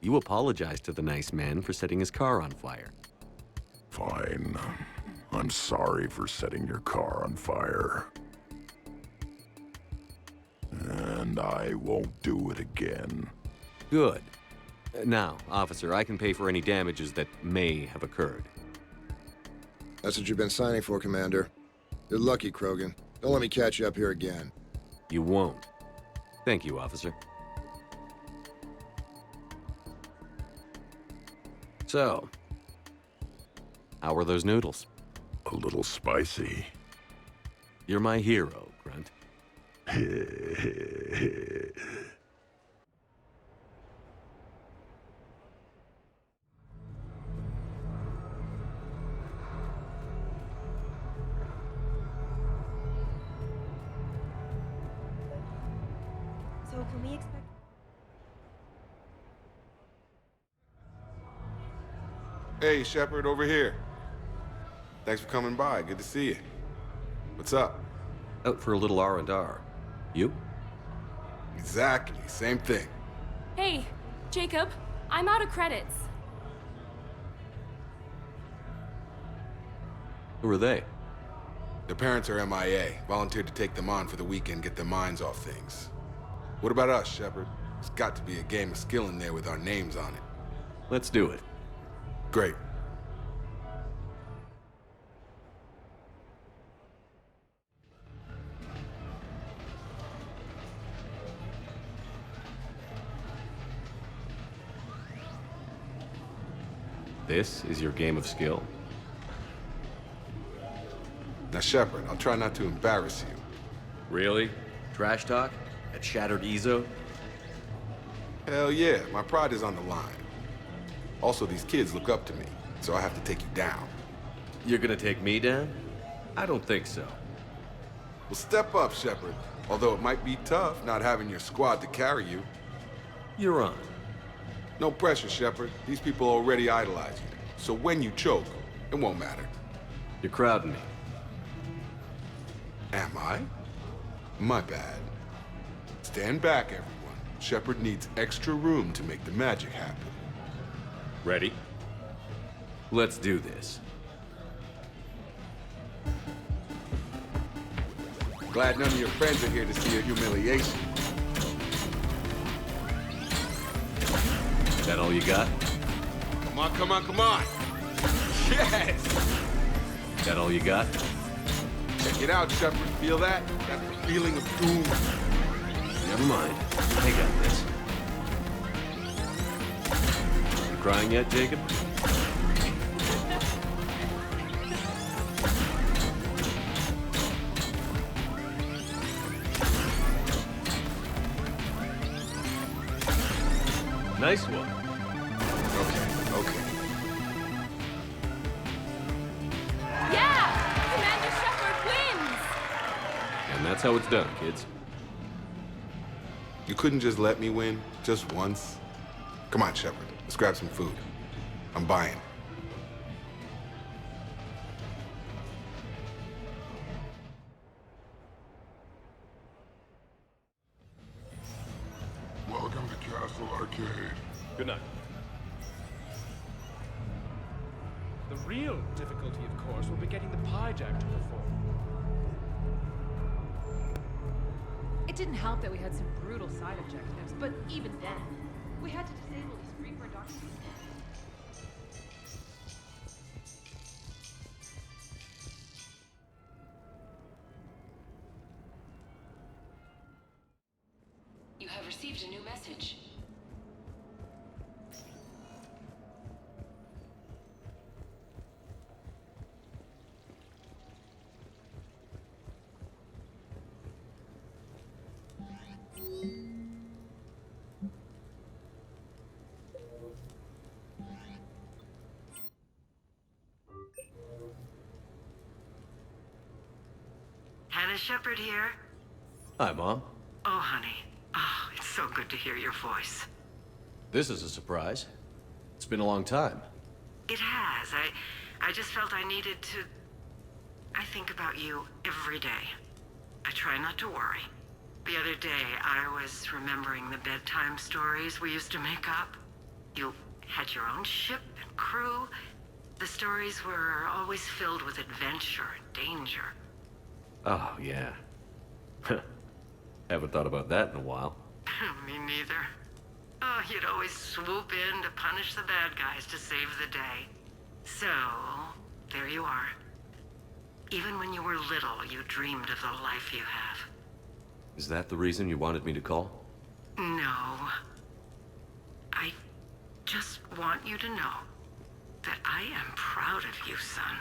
you apologized to the nice man for setting his car on fire. Fine. I'm sorry for setting your car on fire. And I won't do it again. Good. Now, officer, I can pay for any damages that may have occurred. That's what you've been signing for, Commander. You're lucky, Krogan. Don't let me catch you up here again. You won't. Thank you, officer. So, how were those noodles? A little spicy. You're my hero, Grunt. we expect... Hey, Shepard, over here. Thanks for coming by. Good to see you. What's up? Out for a little R&R. You? Exactly. Same thing. Hey, Jacob, I'm out of credits. Who are they? Their parents are MIA. Volunteered to take them on for the weekend, get their minds off things. What about us, Shepard? There's got to be a game of skill in there with our names on it. Let's do it. Great. This is your game of skill? Now, Shepard, I'll try not to embarrass you. Really? Trash talk? At Shattered Ezo? Hell yeah, my pride is on the line. Also, these kids look up to me, so I have to take you down. You're gonna take me down? I don't think so. Well, step up, Shepard. Although it might be tough not having your squad to carry you. You're on. No pressure, Shepard. These people already idolize you. So when you choke, it won't matter. You're crowding me. Am I? My bad. Stand back, everyone. Shepard needs extra room to make the magic happen. Ready? Let's do this. Glad none of your friends are here to see your humiliation. That all you got? Come on, come on, come on! Yes! That all you got? Check it out, Shepard. Feel that? That feeling of doom. Never mind. I got this. You crying yet, Jacob? Nice one. Okay. Yeah! Commander Shepard wins! And that's how it's done, kids. You couldn't just let me win, just once? Come on, Shepard. Let's grab some food. I'm buying. Welcome to Castle Arcade. Good night. The real difficulty, of course, will be getting the pie jack to perform. It didn't help that we had some brutal side objectives, but even then, we had to disable these reproductions. You have received a new message. Hannah Shepard here. Hi, Mom. Oh, honey. Oh, it's so good to hear your voice. This is a surprise. It's been a long time. It has. I just felt I needed to... I think about you every day. I try not to worry. The other day, I was remembering the bedtime stories we used to make up. You had your own ship and crew. The stories were always filled with adventure and danger. Oh, yeah. Haven't thought about that in a while. Me neither. Oh, you'd always swoop in to punish the bad guys to save the day. So, there you are. Even when you were little, you dreamed of the life you have. Is that the reason you wanted me to call? No. I just want you to know that I am proud of you, son.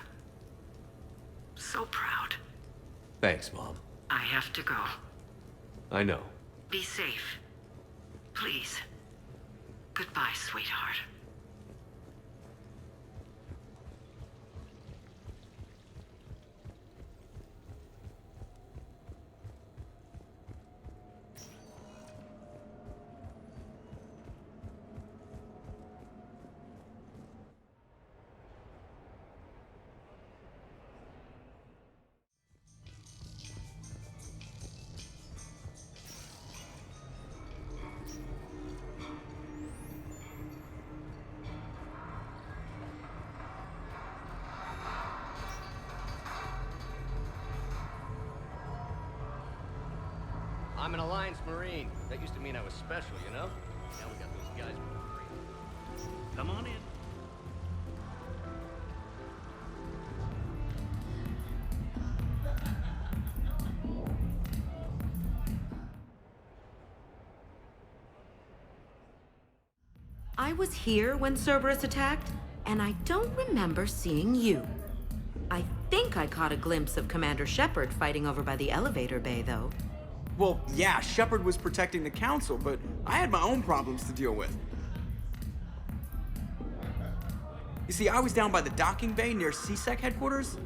So proud. Thanks, Mom. I have to go. I know. Be safe. Please. Goodbye, sweetheart. I'm an Alliance Marine. That used to mean I was special, you know? Now we got those guys for free. Come on in. I was here when Cerberus attacked, and I don't remember seeing you. I think I caught a glimpse of Commander Shepard fighting over by the elevator bay, though. Well, yeah, Shepard was protecting the Council, but I had my own problems to deal with. You see, I was down by the docking bay near CSEC headquarters.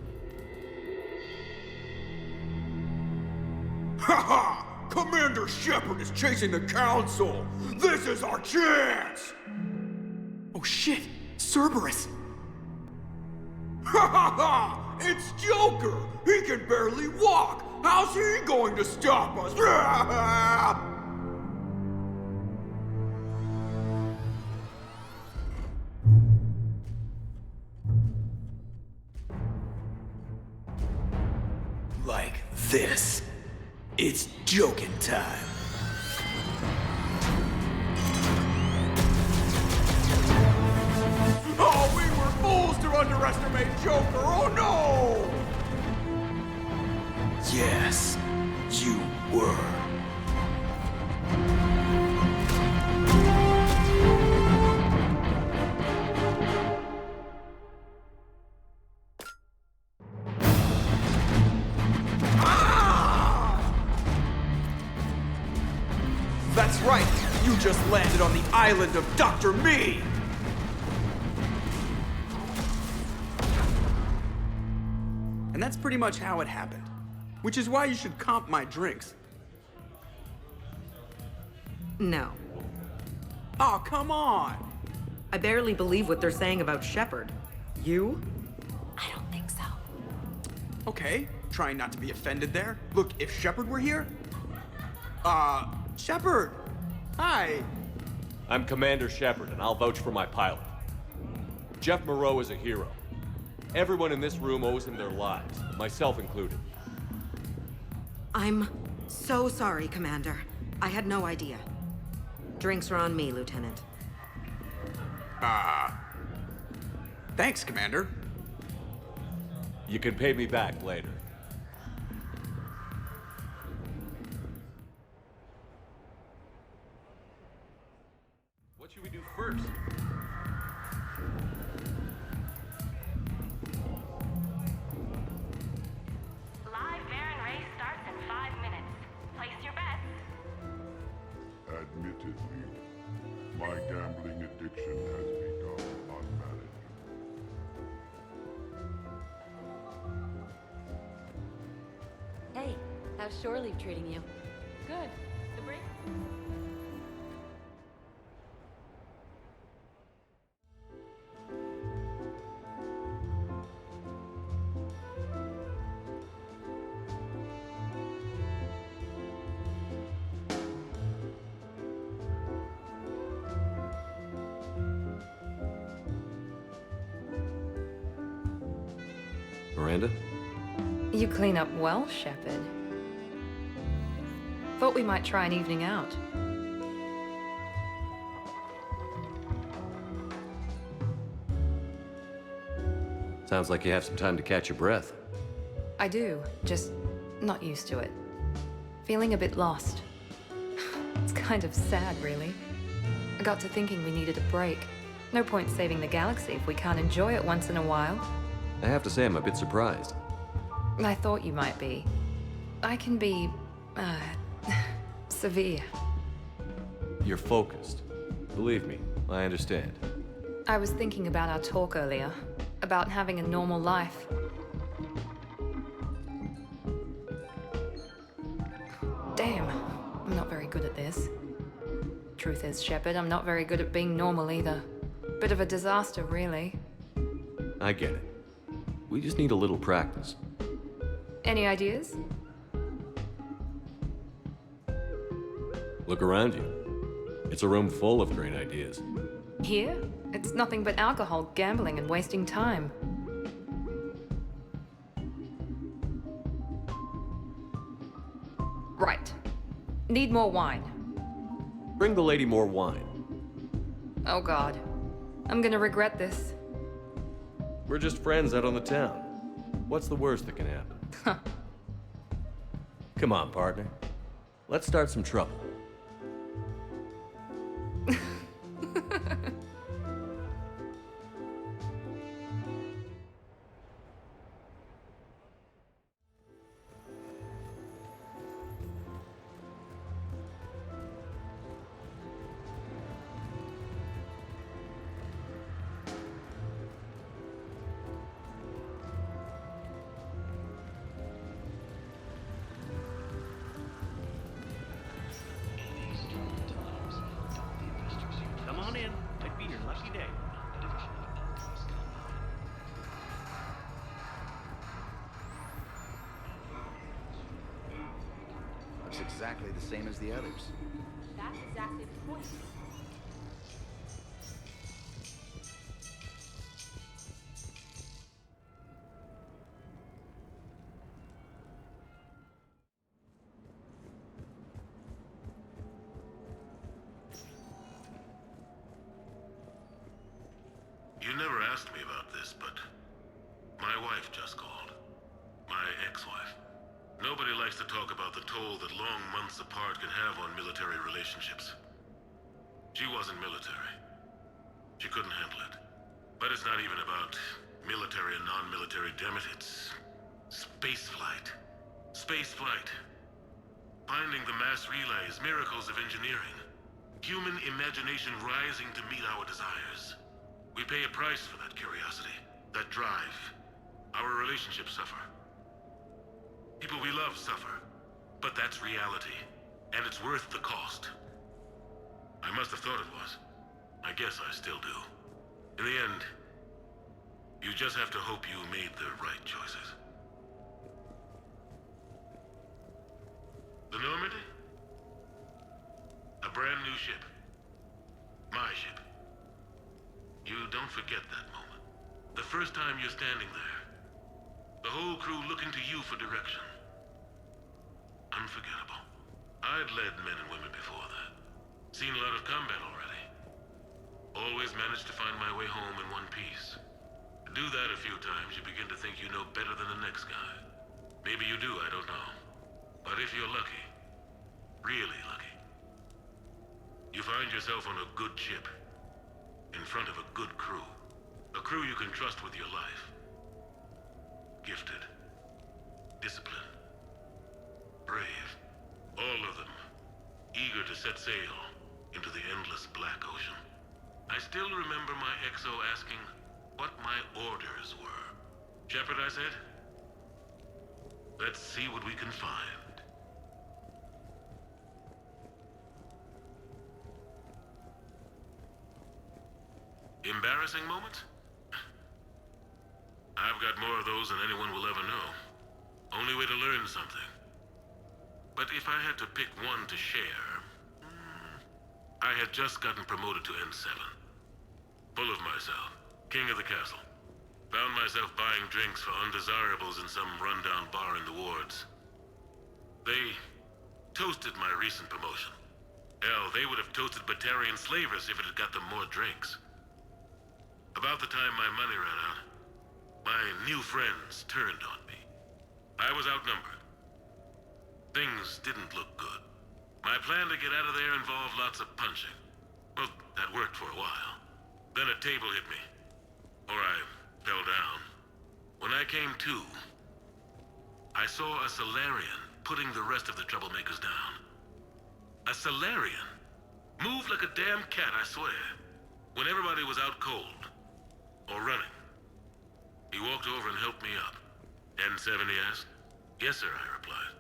Ha! Commander Shepard is chasing the Council! This is our chance! Oh shit! Cerberus! Ha ha ha! It's Joker! He can barely walk! How's he going to stop us? Like this. It's joking time. Oh, we were fools to underestimate Joker! Oh no! Yes, you were. That's right! You just landed on the island of Dr. Me! And that's pretty much how it happened. Which is why you should comp my drinks. No. Oh, come on! I barely believe what they're saying about Shepard. You? I don't think so. Okay, trying not to be offended there. Look, if Shepard were here... Shepard! Hi! I'm Commander Shepard, and I'll vouch for my pilot. Jeff Moreau is a hero. Everyone in this room owes him their lives, myself included. I'm so sorry, Commander. I had no idea. Drinks are on me, Lieutenant. Thanks, Commander. You can pay me back later. What should we do first? Live Baron race starts in 5 minutes. Place your bets. Admittedly, my gambling addiction has become unmanageable. Hey, how's shore leave treating you? Good. The break? Miranda? You clean up well, Shepard. Thought we might try an evening out. Sounds like you have some time to catch your breath. I do, just not used to it. Feeling a bit lost. It's kind of sad, really. I got to thinking we needed a break. No point saving the galaxy if we can't enjoy it once in a while. I have to say I'm a bit surprised. I thought you might be. I can be, severe. You're focused. Believe me, I understand. I was thinking about our talk earlier, about having a normal life. Damn, I'm not very good at this. Truth is, Shepard, I'm not very good at being normal either. Bit of a disaster, really. I get it. We just need a little practice. Any ideas? Look around you. It's a room full of great ideas. Here? It's nothing but alcohol, gambling, and wasting time. Right. Need more wine. Bring the lady more wine. Oh god. I'm gonna regret this. We're just friends out on the town. What's the worst that can happen? Come on, partner. Let's start some trouble. Come on in. Might be your lucky day. Looks exactly the same as the others. That's exactly the point. You never asked me about this, but my wife just called. My ex-wife. Nobody likes to talk about the toll that long months apart can have on military relationships. She wasn't military. She couldn't handle it. But it's not even about military and non-military, damn it. It's spaceflight. Spaceflight. Finding the mass relays, miracles of engineering. Human imagination rising to meet our desires. We pay a price for that curiosity, that drive. Our relationships suffer. People we love suffer. But that's reality, and it's worth the cost. I must have thought it was. I guess I still do. In the end, you just have to hope you made the right choices. The Normandy? A brand new ship. My ship. You don't forget that moment. The first time you're standing there. The whole crew looking to you for direction. Unforgettable. I'd led men and women before that. Seen a lot of combat already. Always managed to find my way home in one piece. Do that a few times, you begin to think you know better than the next guy. Maybe you do, I don't know. But if you're lucky, really lucky, you find yourself on a good ship. In front of a good crew. A crew you can trust with your life. Gifted. Disciplined. Brave. All of them. Eager to set sail into the endless black ocean. I still remember my XO asking what my orders were. Shepard, I said. Let's see what we can find. Embarrassing moments? I've got more of those than anyone will ever know. Only way to learn something. But if I had to pick one to share... I had just gotten promoted to N7. Full of myself. King of the castle. Found myself buying drinks for undesirables in some rundown bar in the wards. They toasted my recent promotion. Hell, they would have toasted Batarian slavers if it had got them more drinks. About the time my money ran out, my new friends turned on me. I was outnumbered. Things didn't look good. My plan to get out of there involved lots of punching. Well, that worked for a while. Then a table hit me. Or I fell down. When I came to, I saw a Salarian putting the rest of the troublemakers down. A Salarian? Moved like a damn cat, I swear. When everybody was out cold. Or running. He walked over and helped me up. N7, he asked. Yes, sir, I replied.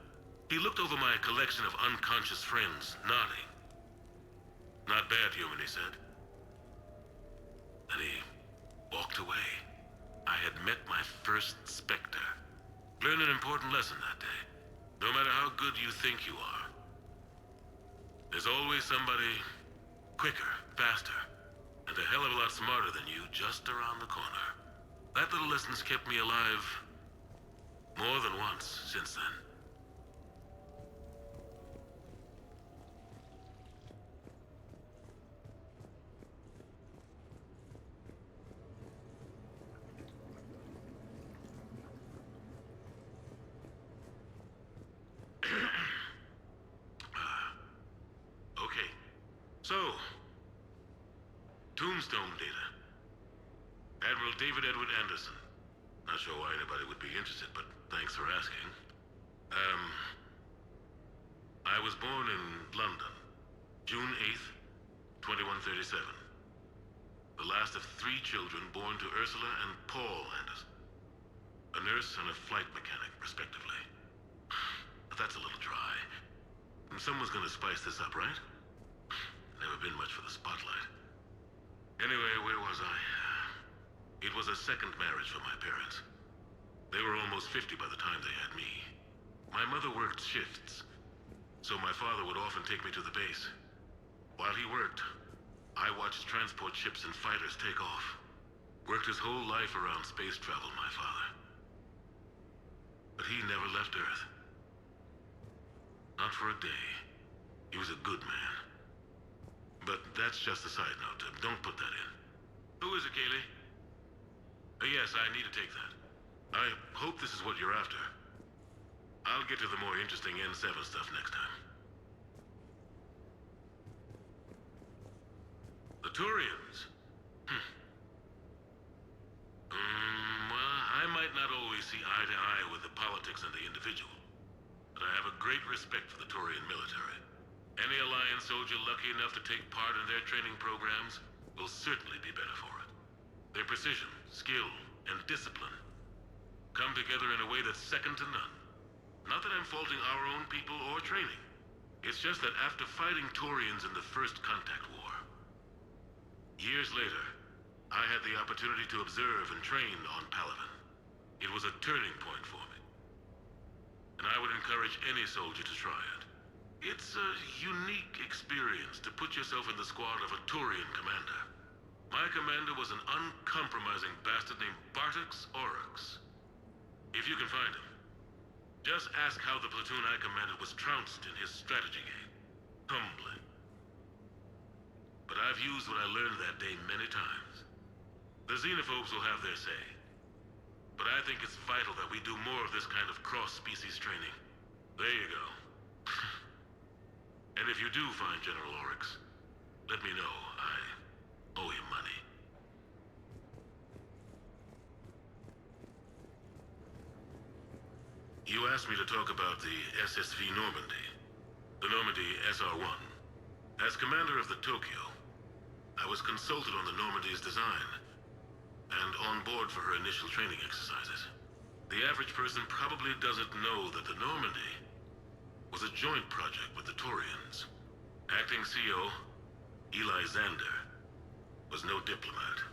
He looked over my collection of unconscious friends, nodding. Not bad, human, he said. Then he walked away. I had met my first Spectre. Learned an important lesson that day. No matter how good you think you are, there's always somebody quicker, faster, and a hell of a lot smarter than you just around the corner. That little lesson's kept me alive more than once since then. So, Tombstone data. Admiral David Edward Anderson. Not sure why anybody would be interested, but thanks for asking. I was born in London, June 8th, 2137. The last of 3 children born to Ursula and Paul Anderson. A nurse and a flight mechanic, respectively. But that's a little dry. Someone's gonna spice this up, right? Never been much for the spotlight. Anyway, where was I? It was a second marriage for my parents. They were almost 50 by the time they had me. My mother worked shifts, so my father would often take me to the base. While he worked, I watched transport ships and fighters take off. Worked his whole life around space travel, my father. But he never left Earth. Not for a day. He was a good man. But that's just a side note. Don't put that in. Who is it, Kaylee? Yes, I need to take that. I hope this is what you're after. I'll get to the more interesting N7 stuff next time. The Turians? Well, I might not always see eye to eye with the politics and the individual, but I have a great respect for the Turian military. Any Alliance soldier lucky enough to take part in their training programs will certainly be better for it. Their precision, skill, and discipline come together in a way that's second to none. Not that I'm faulting our own people or training. It's just that after fighting Turians in the First Contact War, years later, I had the opportunity to observe and train on Palaven. It was a turning point for me. And I would encourage any soldier to try it. It's a unique experience to put yourself in the squad of a Turian commander. My commander was an uncompromising bastard named Bartix Oryx. If you can find him, just ask how the platoon I commanded was trounced in his strategy game. Humbling. But I've used what I learned that day many times. The xenophobes will have their say. But I think it's vital that we do more of this kind of cross-species training. There you go. And if you do find General Oryx, let me know. I owe him money. You asked me to talk about the SSV Normandy. The Normandy SR-1. As commander of the Tokyo, I was consulted on the Normandy's design, and on board for her initial training exercises. The average person probably doesn't know that the Normandy was a joint project with the Turians. Acting CO, Eli Xander, was no diplomat.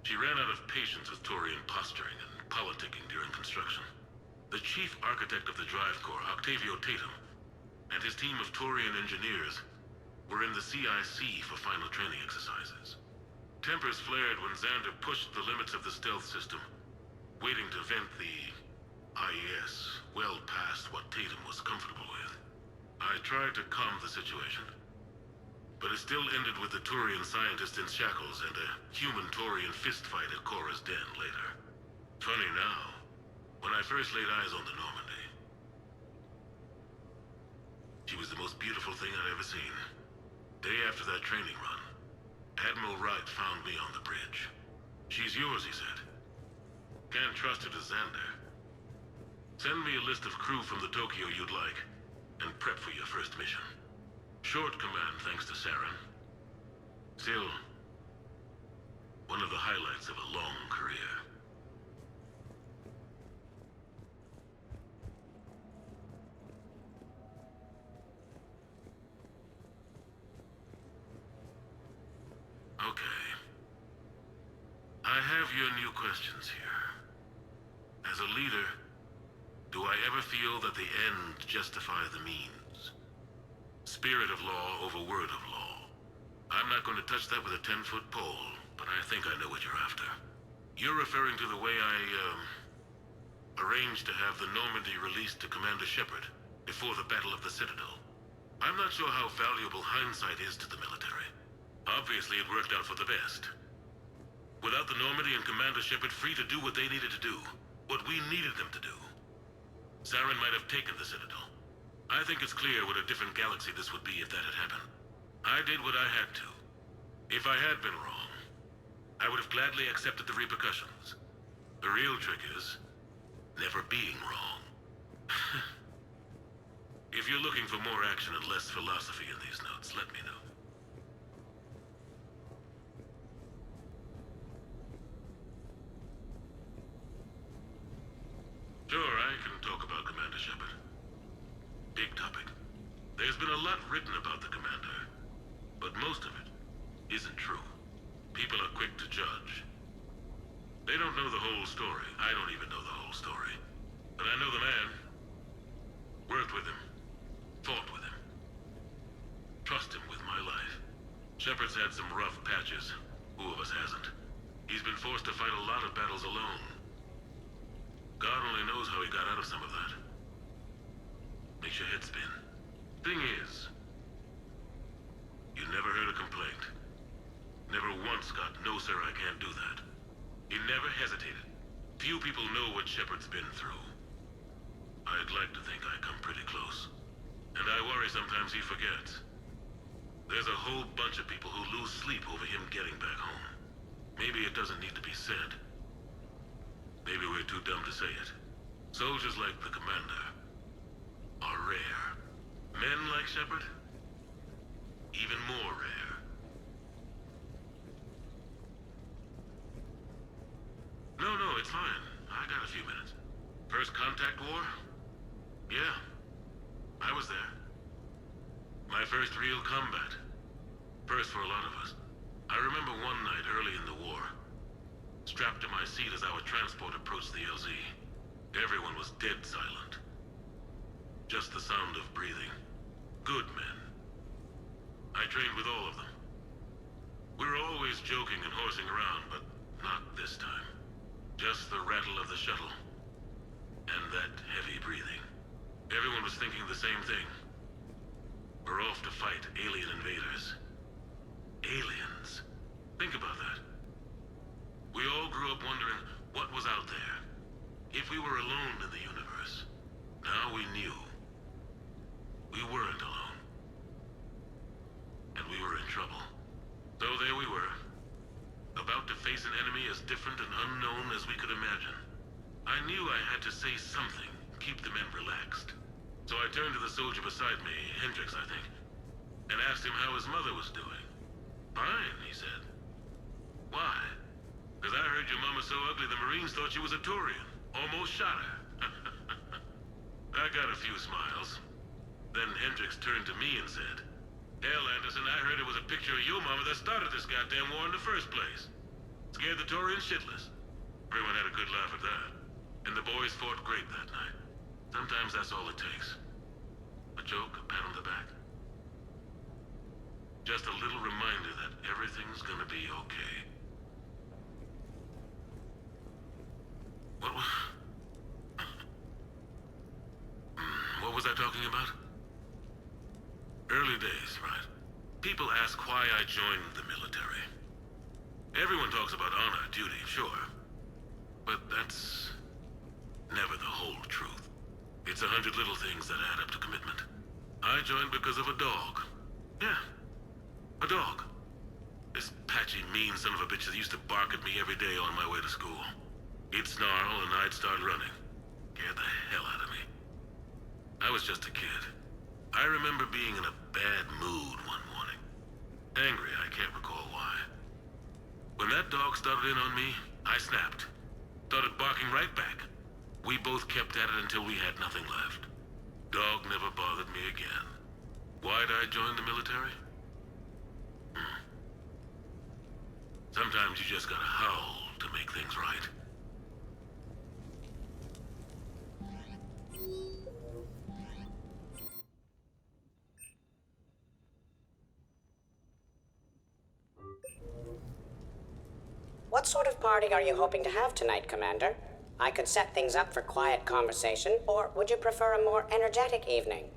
She ran out of patience with Turian posturing and politicking during construction. The chief architect of the Drive Corps, Octavio Tatum, and his team of Turian engineers were in the CIC for final training exercises. Tempers flared when Xander pushed the limits of the stealth system, waiting to vent the IES well past what Tatum was comfortable with. I tried to calm the situation, but it still ended with the Turian scientist in shackles and a human-Turian fistfight at Korra's den later. Funny now, when I first laid eyes on the Normandy, she was the most beautiful thing I'd ever seen. Day after that training run, Admiral Wright found me on the bridge. She's yours, he said. Can't trust her to Xander. Send me a list of crew from the Tokyo you'd like, and prep for your first mission. Short command thanks to Saren. Still, one of the highlights of a long career. Okay. I have your new questions here. As a leader, do I ever feel that the end justify the means? Spirit of law over word of law. I'm not going to touch that with a 10-foot pole, but I think I know what you're after. You're referring to the way I, arranged to have the Normandy released to Commander Shepard before the Battle of the Citadel. I'm not sure how valuable hindsight is to the military. Obviously, it worked out for the best. Without the Normandy and Commander Shepard free to do what they needed to do, what we needed them to do, Saren might have taken the Citadel. I think it's clear what a different galaxy this would be if that had happened. I did what I had to. If I had been wrong, I would have gladly accepted the repercussions. The real trick is never being wrong. If you're looking for more action and less philosophy in these notes, let me know. Sure, I can talk about Commander Shepard. Big topic. There's been a lot written about the Commander, but most of it isn't true. People are quick to judge. They don't know the whole story. I don't even know the whole story. But I know the man. Worked with him. Fought with him. Trust him with my life. Shepard's had some rough patches. Who of us hasn't? He's been forced to fight a lot of battles alone. God only knows how he got out of some of that. Makes your head spin. Thing is, you never heard a complaint. Never once got, "No, sir, I can't do that." He never hesitated. Few people know what Shepard's been through. I'd like to think I come pretty close. And I worry sometimes he forgets. There's a whole bunch of people who lose sleep over him getting back home. Maybe it doesn't need to be said. Maybe we're too dumb to say it. Soldiers like the Commander are rare. Men like Shepard, even more rare. No, it's fine. I got a few minutes. First contact war? Yeah, I was there. My first real combat. First for a lot of us. I remember one night early in the war, strapped to my seat as our transport approached the LZ. Everyone was dead silent. Just the sound of breathing. Good men. I trained with all of them. We were always joking and horsing around, but not this time. Just the rattle of the shuttle. And that heavy breathing. Everyone was thinking the same thing. We're off to fight alien invaders. Aliens. Think about that. We all grew up wondering what was out there. If we were alone in the universe. Now we knew. We weren't alone. And we were in trouble. So there we were. About to face an enemy as different and unknown as we could imagine. I knew I had to say something, keep the men relaxed. So I turned to the soldier beside me, Hendricks, I think, and asked him how his mother was doing. Fine, he said. Why? Because I heard your mama so ugly the Marines thought she was a Turian. Almost shot her. I got a few smiles. Then Hendricks turned to me and said, "Hell, Anderson, I heard it was a picture of your mama that started this goddamn war in the first place. Scared the Turians shitless." Everyone had a good laugh at that. And the boys fought great that night. Sometimes that's all it takes. A joke, a pat on the back. Just a little reminder that everything's gonna be okay. What was I talking about? Early days, right? People ask why I joined the military. Everyone talks about honor, duty, sure. But that's never the whole truth. It's 100 little things that add up to commitment. I joined because of a dog. Yeah, a dog. This patchy, mean son of a bitch that used to bark at me every day on my way to school. He'd snarl and I'd start running. Scared the hell out of me. I was just a kid. I remember being in a bad mood one morning. Angry, I can't recall why. When that dog started in on me, I snapped. Started barking right back. We both kept at it until we had nothing left. Dog never bothered me again. Why'd I join the military? Sometimes you just gotta howl to make things right. What sort of party are you hoping to have tonight, Commander? I could set things up for quiet conversation, or would you prefer a more energetic evening?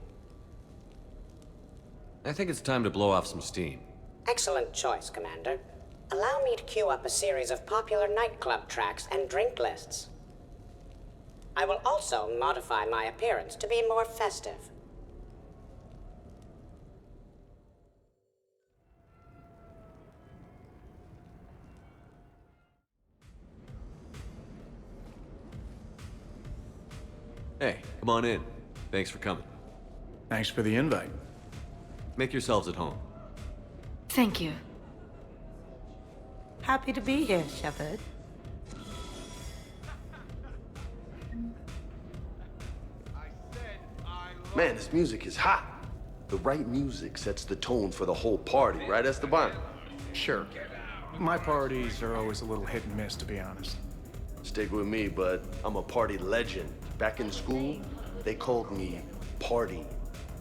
I think it's time to blow off some steam. Excellent choice, Commander. Allow me to queue up a series of popular nightclub tracks and drink lists. I will also modify my appearance to be more festive. Hey, come on in. Thanks for coming. Thanks for the invite. Make yourselves at home. Thank you. Happy to be here, Shepard. Man, this music is hot. The right music sets the tone for the whole party, right, Esteban? Sure. My parties are always a little hit and miss, to be honest. Stick with me, bud. I'm a party legend. Back in school, they called me Party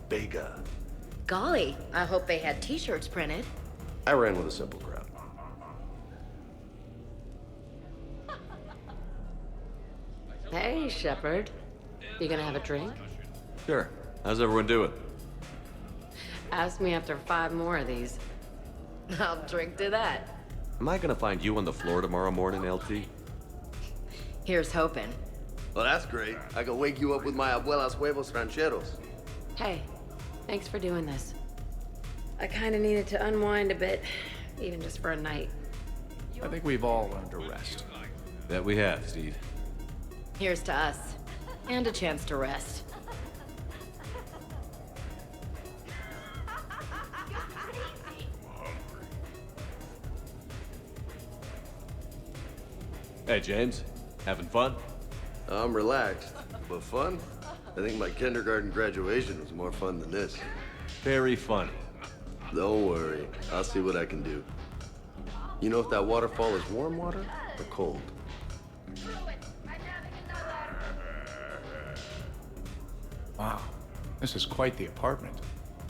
Bega. Golly, I hope they had t-shirts printed. I ran with a simple crowd. Hey, Shepard. You gonna have a drink? Sure. How's everyone doing? Ask me after 5 more of these. I'll drink to that. Am I gonna find you on the floor tomorrow morning, LT? Here's hoping. Well, that's great. I can wake you up with my abuela's huevos rancheros. Hey, thanks for doing this. I kinda needed to unwind a bit, even just for a night. I think we've all learned to rest. That we have, Steve. Here's to us. And a chance to rest. Hey, James. Having fun? I'm relaxed, but fun? I think my kindergarten graduation was more fun than this. Very funny. Don't worry. I'll see what I can do. You know if that waterfall is warm water or cold? Wow. This is quite the apartment.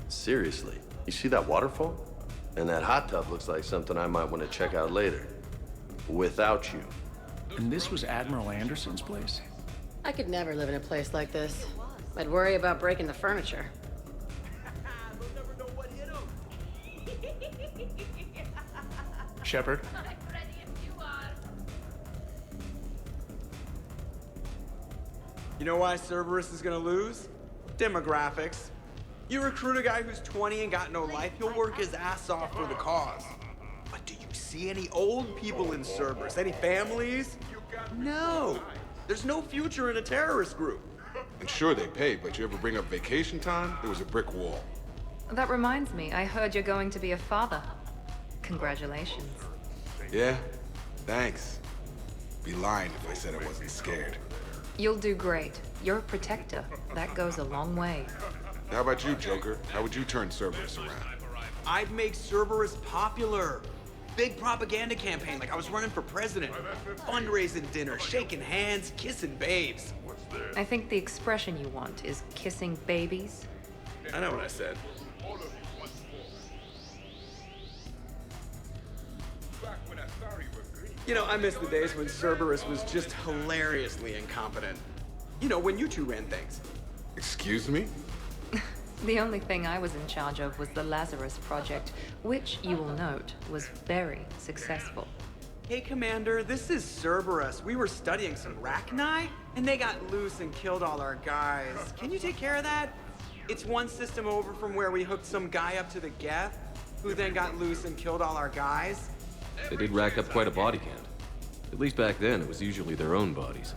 Seriously. You see that waterfall? And that hot tub looks like something I might want to check out later. Without you. And this was Admiral Anderson's place? I could never live in a place like this. I'd worry about breaking the furniture. Shepard? You know why Cerberus is gonna lose? Demographics. You recruit a guy who's 20 and got no life, he'll work his ass off for the cause. But do you see any old people in Cerberus? Any families? No. There's no future in a terrorist group. And sure, they pay, but you ever bring up vacation time, there was a brick wall. That reminds me, I heard you're going to be a father. Congratulations. Yeah? Thanks. Be lying if I said I wasn't scared. You'll do great. You're a protector. That goes a long way. How about you, Joker? How would you turn Cerberus around? I'd make Cerberus popular. Big propaganda campaign like I was running for president. Fundraising dinner, shaking hands, kissing babes. I think the expression you want is kissing babies. I know what I said. You know, I miss the days when Cerberus was just hilariously incompetent. You know, when you two ran things. Excuse me? The only thing I was in charge of was the Lazarus Project, which, you will note, was very successful. Hey, Commander, this is Cerberus. We were studying some Rachni, and they got loose and killed all our guys. Can you take care of that? It's one system over from where we hooked some guy up to the Geth, who then got loose and killed all our guys. They did rack up quite a body count. At least back then, it was usually their own bodies.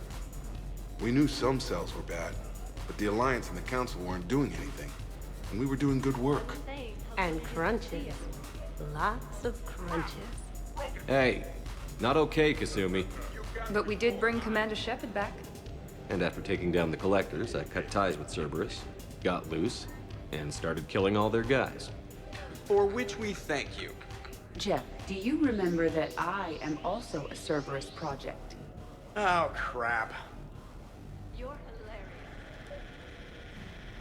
We knew some cells were bad, but the Alliance and the Council weren't doing anything. And we were doing good work. And crunches. Lots of crunches. Hey, not okay, Kasumi. But we did bring Commander Shepard back. And after taking down the Collectors, I cut ties with Cerberus, got loose, and started killing all their guys. For which we thank you. Jeff, do you remember that I am also a Cerberus project? Oh, crap. You're hilarious.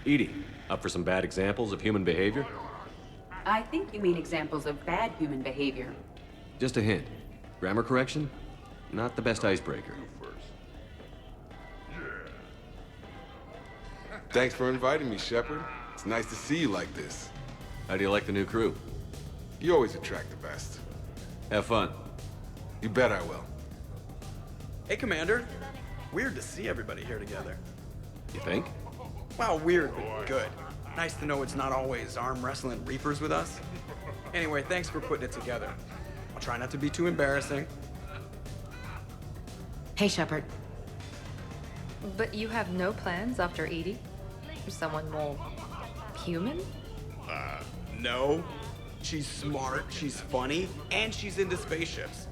Edie, up for some bad examples of human behavior? I think you mean examples of bad human behavior. Just a hint. Grammar correction? Not the best icebreaker. Thanks for inviting me, Shepard. It's nice to see you like this. How do you like the new crew? You always attract the best. Have fun. You bet I will. Hey, Commander. Weird to see everybody here together. You think? Well, weird, but good. Nice to know it's not always arm wrestling reapers with us. Anyway, thanks for putting it together. I'll try not to be too embarrassing. Hey, Shepard. But you have no plans after Edie? Someone more human? No. She's smart, she's funny, and she's into spaceships.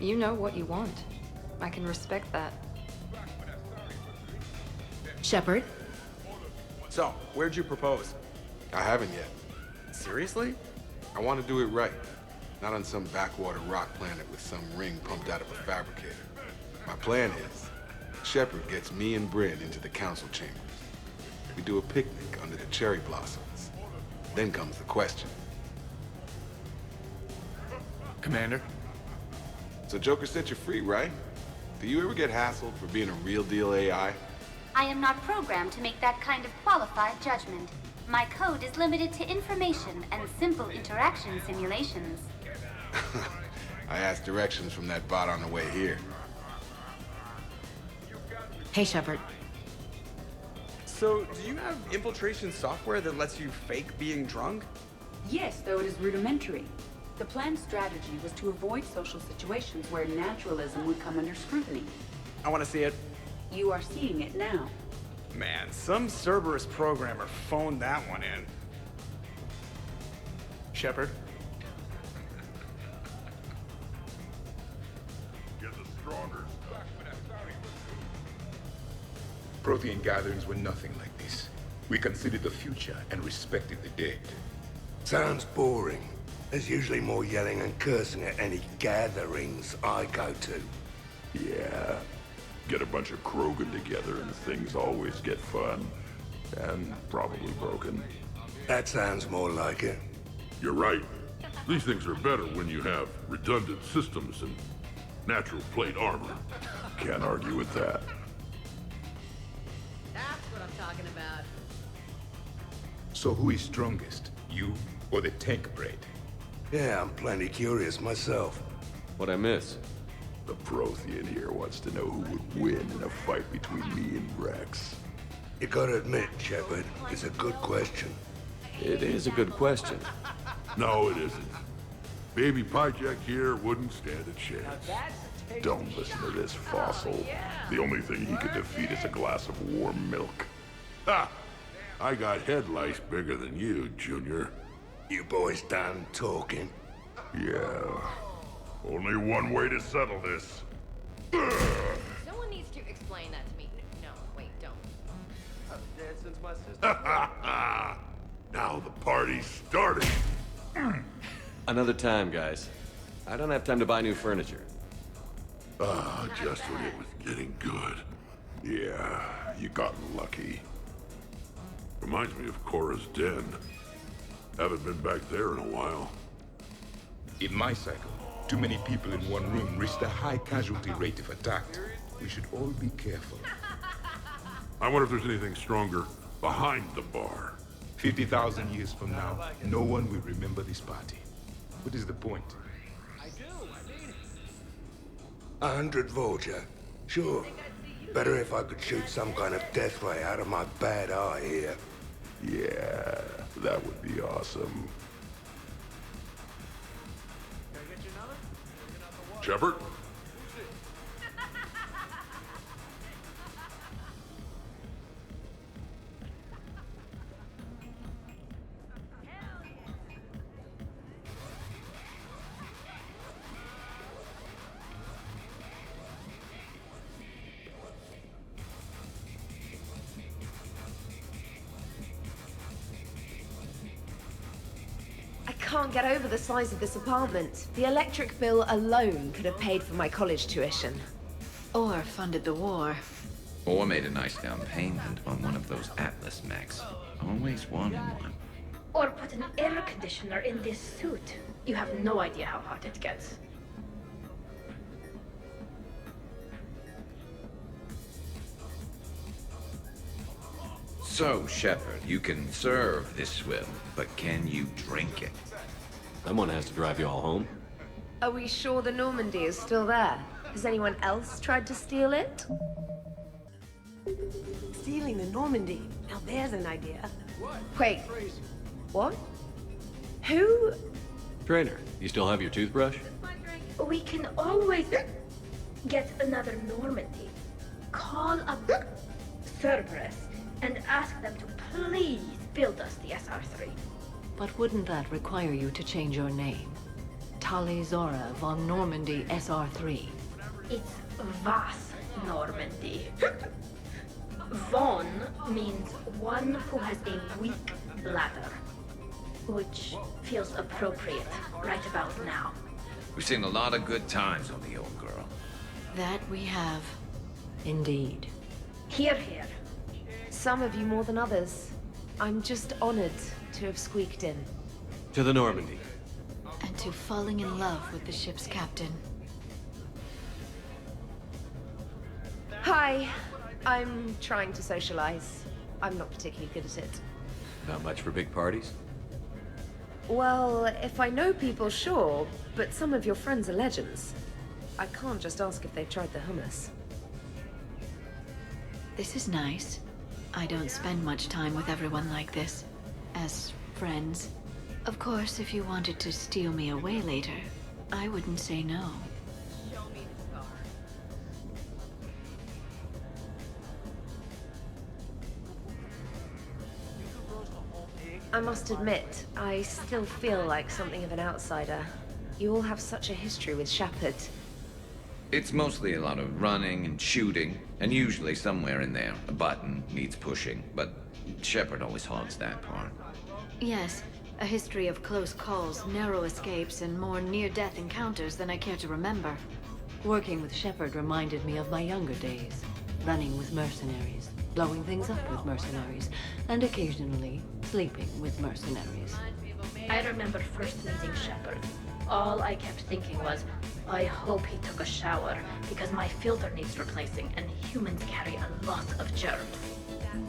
You know what you want. I can respect that. Shepard? So, where'd you propose? I haven't yet. Seriously? I want to do it right. Not on some backwater rock planet with some ring pumped out of a fabricator. My plan is, Shepard gets me and Bryn into the council chambers. We do a picnic under the cherry blossoms. Then comes the question. Commander? So Joker set you free, right? Do you ever get hassled for being a real deal AI? I am not programmed to make that kind of qualified judgment. My code is limited to information and simple interaction simulations. I asked directions from that bot on the way here. Hey, Shepard. So, do you have infiltration software that lets you fake being drunk? Yes, though it is rudimentary. The planned strategy was to avoid social situations where naturalism would come under scrutiny. I want to see it. You are seeing it now. Man, some Cerberus programmer phoned that one in. Shepard? Prothean gatherings were nothing like this. We considered the future and respected the dead. Sounds boring. There's usually more yelling and cursing at any gatherings I go to. Yeah. Get a bunch of Krogan together and things always get fun. And probably broken. That sounds more like it. You're right. These things are better when you have redundant systems and natural plate armor. Can't argue with that. That's what I'm talking about. So who is strongest? You or the tank braid? Yeah, I'm plenty curious myself. What'd I miss? The Prothean here wants to know who would win in a fight between me and Rex. You gotta admit, Shepard, it's a good question. It is a good question. No, it isn't. Baby Pyjak here wouldn't stand a chance. Don't listen to this fossil. The only thing he could defeat is a glass of warm milk. Ha! I got head lice bigger than you, Junior. You boys done talking? Yeah. Only one way to settle this. Someone needs to explain that to me. No, wait, don't. Since my sister. Now the party's starting. Another time, guys. I don't have time to buy new furniture. Just when it was getting good. Yeah, you got lucky. Reminds me of Cora's den. Haven't been back there in a while. In my cycle, too many people in one room risked a high casualty rate if attacked. We should all be careful. I wonder if there's anything stronger behind the bar. 50,000 years from now, no one will remember this party. What is the point? 100 Vulture. Sure. Better if I could shoot some kind of death ray out of my bad eye here. Yeah, that would be awesome. Shepard? I can't get over the size of this apartment. The electric bill alone could have paid for my college tuition. Or funded the war. Or made a nice down payment on one of those Atlas mechs. Always wanted one. Or put an air conditioner in this suit. You have no idea how hot it gets. So, Shepard, you can serve this swill, but can you drink it? Someone has to drive you all home. Are we sure the Normandy is still there? Has anyone else tried to steal it? Stealing the Normandy. Now there's an idea. Wait. What? Who? Trainer, you still have your toothbrush? We can always get another Normandy. call up Cerberus and ask them to please build us the SR3. But wouldn't that require you to change your name? Tali Zora von Normandy SR3. It's Vas Normandy. Von means one who has a weak bladder, which feels appropriate right about now. We've seen a lot of good times on the old girl. That we have. Indeed. Here, here. Some of you more than others. I'm just honored to have squeaked in. To the Normandy. And to falling in love with the ship's captain. Hi. I'm trying to socialize. I'm not particularly good at it. Not much for big parties? Well, if I know people, sure, but some of your friends are legends. I can't just ask if they've tried the hummus. This is nice. I don't spend much time with everyone like this. As friends. Of course, if you wanted to steal me away later, I wouldn't say no. I must admit, I still feel like something of an outsider. You all have such a history with Shepard. It's mostly a lot of running and shooting, and usually somewhere in there, a button needs pushing, but Shepard always hogs that part. Yes, a history of close calls, narrow escapes, and more near-death encounters than I care to remember. Working with Shepard reminded me of my younger days. Running with mercenaries, blowing things up with mercenaries, and occasionally sleeping with mercenaries. I remember first meeting Shepard. All I kept thinking was, I hope he took a shower, because my filter needs replacing, and humans carry a lot of germs.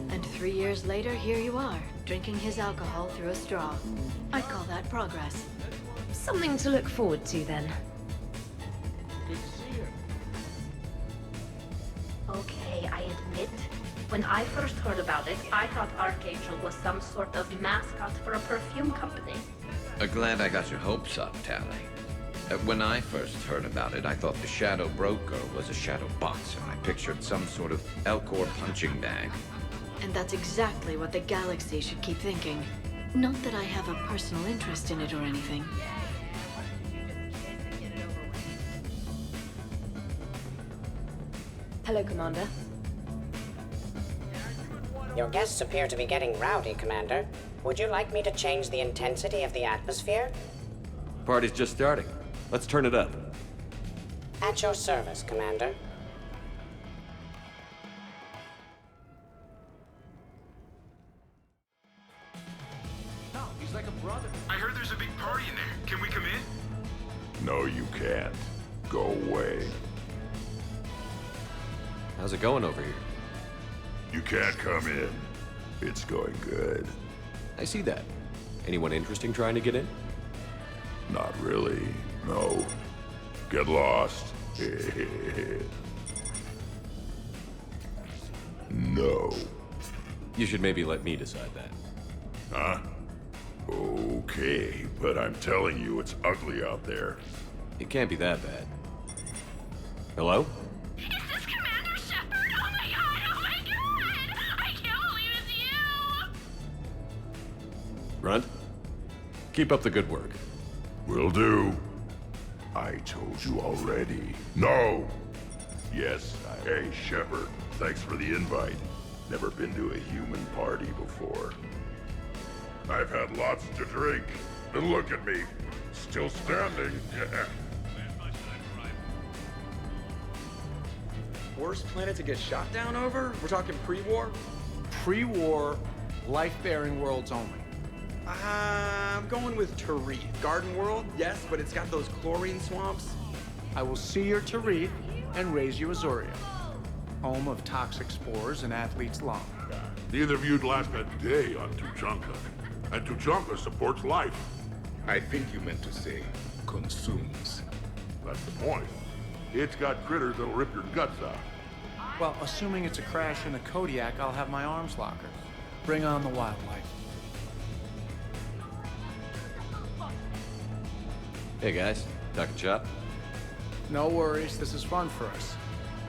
And 3 years later, here you are, drinking his alcohol through a straw. I call that progress. Something to look forward to, then. Good to see you. Okay, I admit, when I first heard about it, I thought Archangel was some sort of mascot for a perfume company. Glad I got your hopes up, Tali. When I first heard about it, I thought the Shadow Broker was a shadow boxer. I pictured some sort of Elcor punching bag. And that's exactly what the galaxy should keep thinking. Not that I have a personal interest in it or anything. Hello, Commander. Your guests appear to be getting rowdy, Commander. Would you like me to change the intensity of the atmosphere? Party's just starting. Let's turn it up. At your service, Commander. He's like a brother. I heard there's a big party in there. Can we come in? No, you can't. Go away. How's it going over here? You can't come in. It's going good. I see that. Anyone interesting trying to get in? Not really, no. Get lost. No. You should maybe let me decide that. Huh? Okay, but I'm telling you, it's ugly out there. It can't be that bad. Hello? Is this Commander Shepard? Oh my god! I can't believe it's you! Grunt? Keep up the good work. Will do. I told you already. No! Yes, hey, Shepard. Thanks for the invite. Never been to a human party before. I've had lots to drink. And look at me. Still standing. Worst planet to get shot down over? We're talking pre-war? Pre-war, life-bearing worlds only. I'm going with Tarith. Garden World, yes, but it's got those chlorine swamps. I will see your Tarith and raise you Azuria, home of toxic spores and athlete's lung. Neither of you'd last a day on Tuchanka. And Tuchanka supports life. I think you meant to say consumes. That's the point. It's got critters that'll rip your guts out. Well, assuming it's a crash in a Kodiak, I'll have my arms locker. Bring on the wildlife. Hey guys, Duck and Chop? No worries, this is fun for us.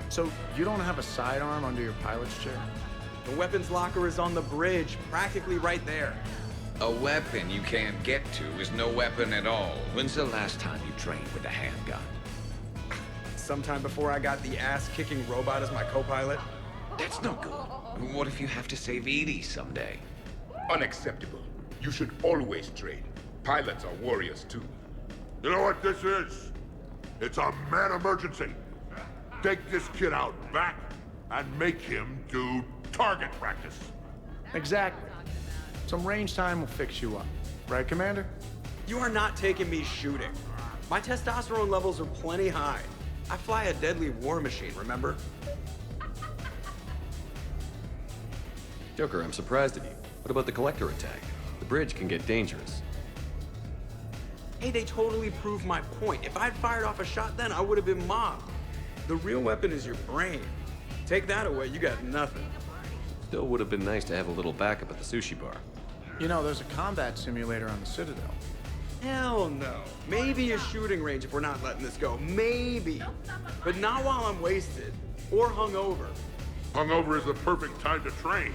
So you don't have a sidearm under your pilot's chair? The weapons locker is on the bridge, practically right there. A weapon you can't get to is no weapon at all. When's the last time you trained with a handgun? Sometime before I got the ass-kicking robot as my co-pilot. That's no good. What if you have to save Edie someday? Unacceptable. You should always train. Pilots are warriors too. You know what this is? It's a mad emergency. Take this kid out back and make him do target practice. Exactly. Some range time will fix you up. Right, Commander? You are not taking me shooting. My testosterone levels are plenty high. I fly a deadly war machine, remember? Joker, I'm surprised at you. What about the Collector attack? The bridge can get dangerous. Hey, they totally proved my point. If I'd fired off a shot then, I would have been mobbed. The real weapon is your brain. Take that away, you got nothing. Still would have been nice to have a little backup at the sushi bar. You know, there's a combat simulator on the Citadel. Hell no. Maybe a shooting range if we're not letting this go. Maybe. But not while I'm wasted. Or hungover. Hungover is the perfect time to train.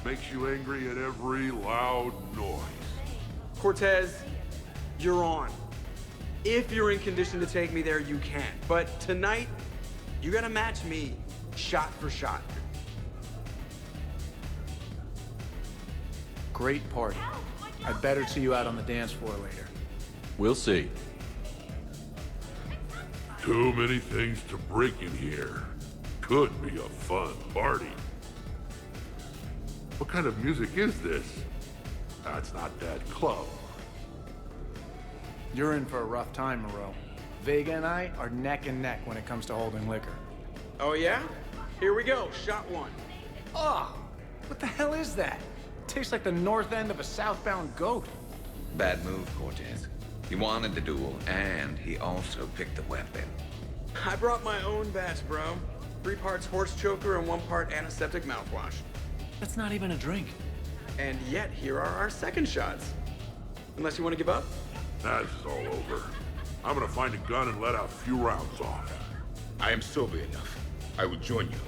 Makes you angry at every loud noise. Cortez, you're on. If you're in condition to take me there, you can. But tonight, you gotta match me, shot for shot. Great party. I'd better see you out on the dance floor later. We'll see. Too many things to break in here. Could be a fun party. What kind of music is this? That's not that club. You're in for a rough time, Moreau. Vega and I are neck and neck when it comes to holding liquor. Oh yeah? Here we go, shot one. Oh, what the hell is that? Tastes like the north end of a southbound goat. Bad move, Cortez. He wanted the duel, and he also picked the weapon. I brought my own batch, bro. 3 parts horse choker and 1 part antiseptic mouthwash. That's not even a drink. And yet, here are our second shots. Unless you want to give up? That's all over. I'm gonna find a gun and let out a few rounds off. I am sober enough. I will join you.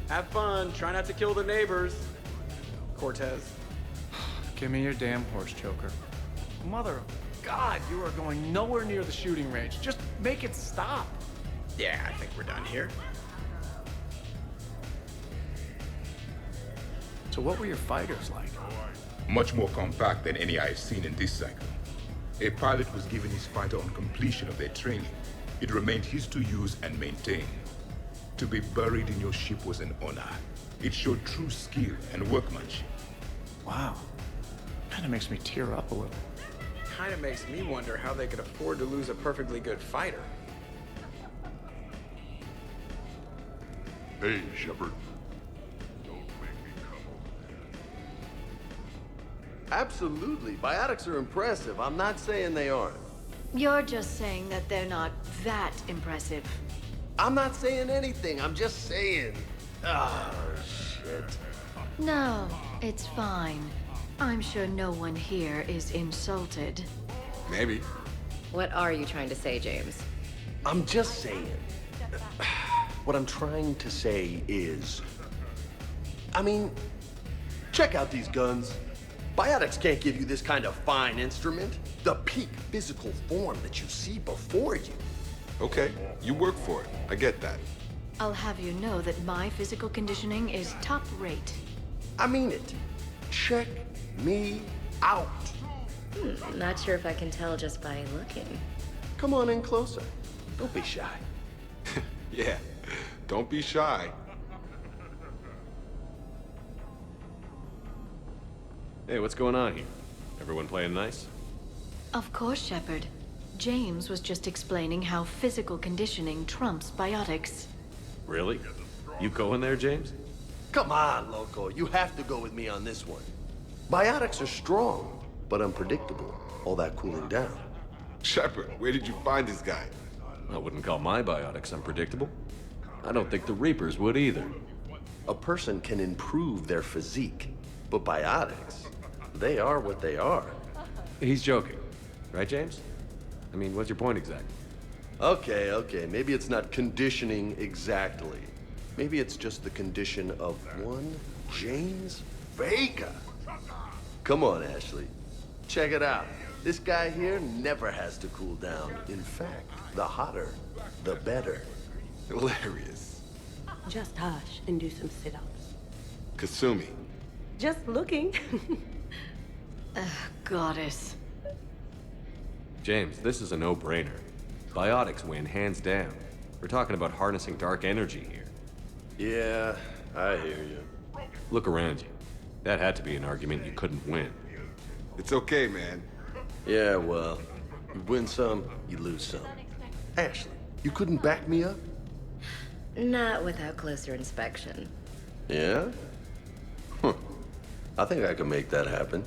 Have fun. Try not to kill the neighbors. Cortez. Give me your damn horse choker. Mother of God, you are going nowhere near the shooting range. Just make it stop. Yeah, I think we're done here. So what were your fighters like? Much more compact than any I've seen in this cycle. A pilot was given his fighter on completion of their training. It remained his to use and maintain. To be buried in your ship was an honor. It showed true skill and workmanship. Wow. Kind of makes me tear up a little. Kind of makes me wonder how they could afford to lose a perfectly good fighter. Hey, Shepard. Absolutely. Biotics are impressive. I'm not saying they aren't. You're just saying that they're not that impressive. I'm not saying anything. I'm just saying. Ah, shit. No, it's fine. I'm sure no one here is insulted. Maybe. What are you trying to say, James? I'm just saying. What I'm trying to say is... I mean, check out these guns. Biotics can't give you this kind of fine instrument. The peak physical form that you see before you. Okay, you work for it. I get that. I'll have you know that my physical conditioning is top rate. I mean it. Check me out. Not sure if I can tell just by looking. Come on in closer. Don't be shy. Yeah, don't be shy. Hey, what's going on here? Everyone playing nice? Of course, Shepard. James was just explaining how physical conditioning trumps biotics. Really? You going there, James? Come on, Loco. You have to go with me on this one. Biotics are strong, but unpredictable. All that cooling down. Shepard, where did you find this guy? I wouldn't call my biotics unpredictable. I don't think the Reapers would either. A person can improve their physique, but biotics, they are what they are. He's joking. Right, James? I mean, what's your point exactly? Okay, maybe it's not conditioning exactly. Maybe it's just the condition of one James Vega. Come on, Ashley. Check it out. This guy here never has to cool down. In fact, the hotter, the better. Hilarious. Just hush and do some sit-ups. Kasumi. Just looking. Goddess. James, this is a no-brainer. Biotics win, hands down. We're talking about harnessing dark energy here. Yeah, I hear you. Look around you. That had to be an argument you couldn't win. It's okay, man. Yeah, well, you win some, you lose some. Ashley, you couldn't back me up? Not without closer inspection. Yeah? Huh. I think I can make that happen.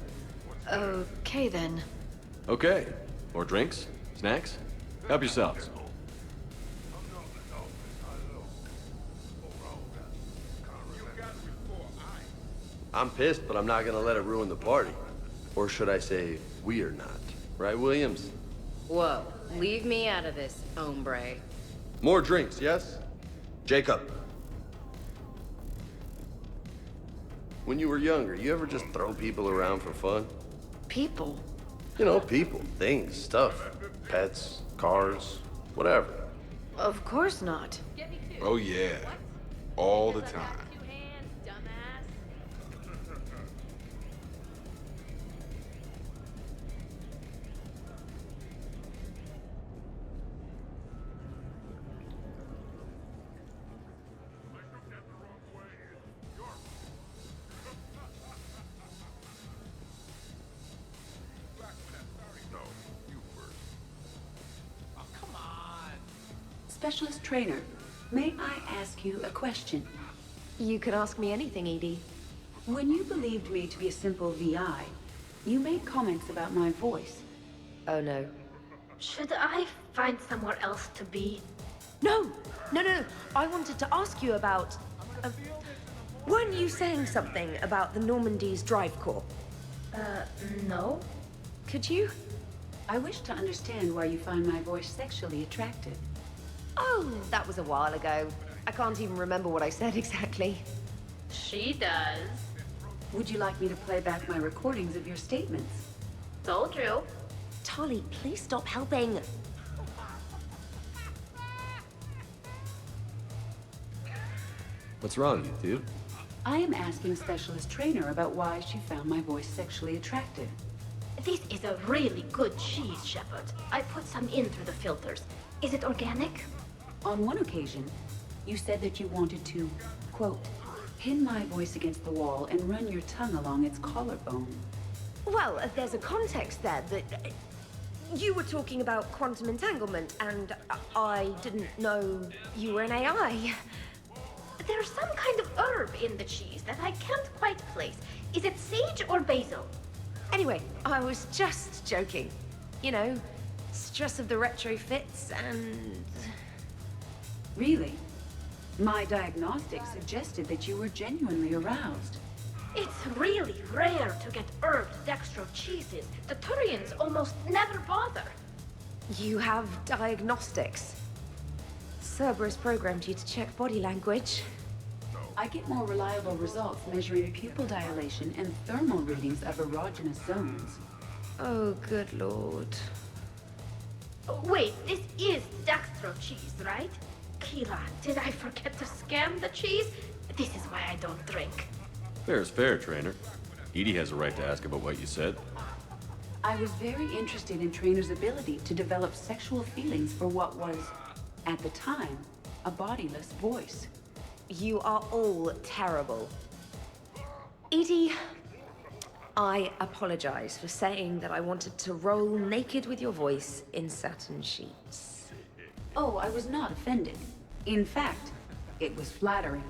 Okay, then. Okay. More drinks? Snacks? Help yourselves. I'm pissed, but I'm not gonna let it ruin the party. Or should I say, we are not. Right, Williams? Whoa, leave me out of this, hombre. More drinks, yes? Jacob. When you were younger, you ever just throw people around for fun? People? You know, people, things, stuff. Pets, cars, whatever. Of course not. Oh yeah. All the time. Specialist trainer, may I ask you a question? You can ask me anything, Edie. When you believed me to be a simple VI, you made comments about my voice. Oh no. Should I find somewhere else to be? No! I wanted to ask you about... weren't you saying something about the Normandy's drive corps? No. Could you? I wish to understand why you find my voice sexually attractive. Oh, that was a while ago. I can't even remember what I said exactly. She does. Would you like me to play back my recordings of your statements? Told you. Tali, please stop helping. What's wrong, you two? I am asking Specialist Trainer about why she found my voice sexually attractive. This is a really good cheese, Shepard. I put some in through the filters. Is it organic? On one occasion, you said that you wanted to, quote, pin my voice against the wall and run your tongue along its collarbone. Well, there's a context there that... you were talking about quantum entanglement, and I didn't know you were an AI. There's some kind of herb in the cheese that I can't quite place. Is it sage or basil? Anyway, I was just joking. You know, stress of the retrofits and... Really? My diagnostics suggested that you were genuinely aroused. It's really rare to get herbed dextro cheeses. The Turians almost never bother. You have diagnostics. Cerberus programmed you to check body language. I get more reliable results measuring pupil dilation and thermal readings of erogenous zones. Oh, good lord. Wait, this is dextro cheese, right? Keela, did I forget to scan the cheese? This is why I don't drink. Fair is fair, Trainer. Edie has a right to ask about what you said. I was very interested in Trainer's ability to develop sexual feelings for what was, at the time, a bodiless voice. You are all terrible. Edie, I apologize for saying that I wanted to roll naked with your voice in satin sheets. Oh, I was not offended. In fact, it was flattering.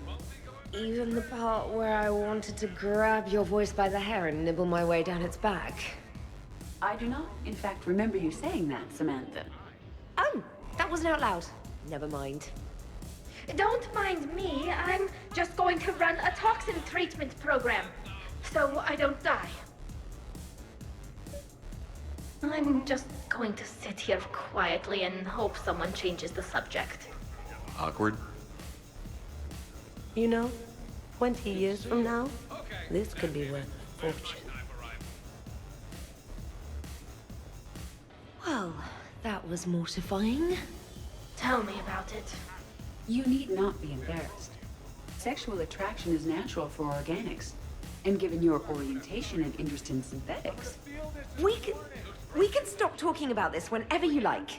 Even the part where I wanted to grab your voice by the hair and nibble my way down its back. I do not, in fact, remember you saying that, Samantha. Oh, that wasn't out loud. Never mind. Don't mind me. I'm just going to run a toxin treatment program, so I don't die. I'm just going to sit here quietly and hope someone changes the subject. Awkward? You know, 20 years from now, this could be worth a fortune. Well, that was mortifying. Tell me about it. You need not be embarrassed. Sexual attraction is natural for organics. And given your orientation and interest in synthetics... We can stop talking about this whenever you like.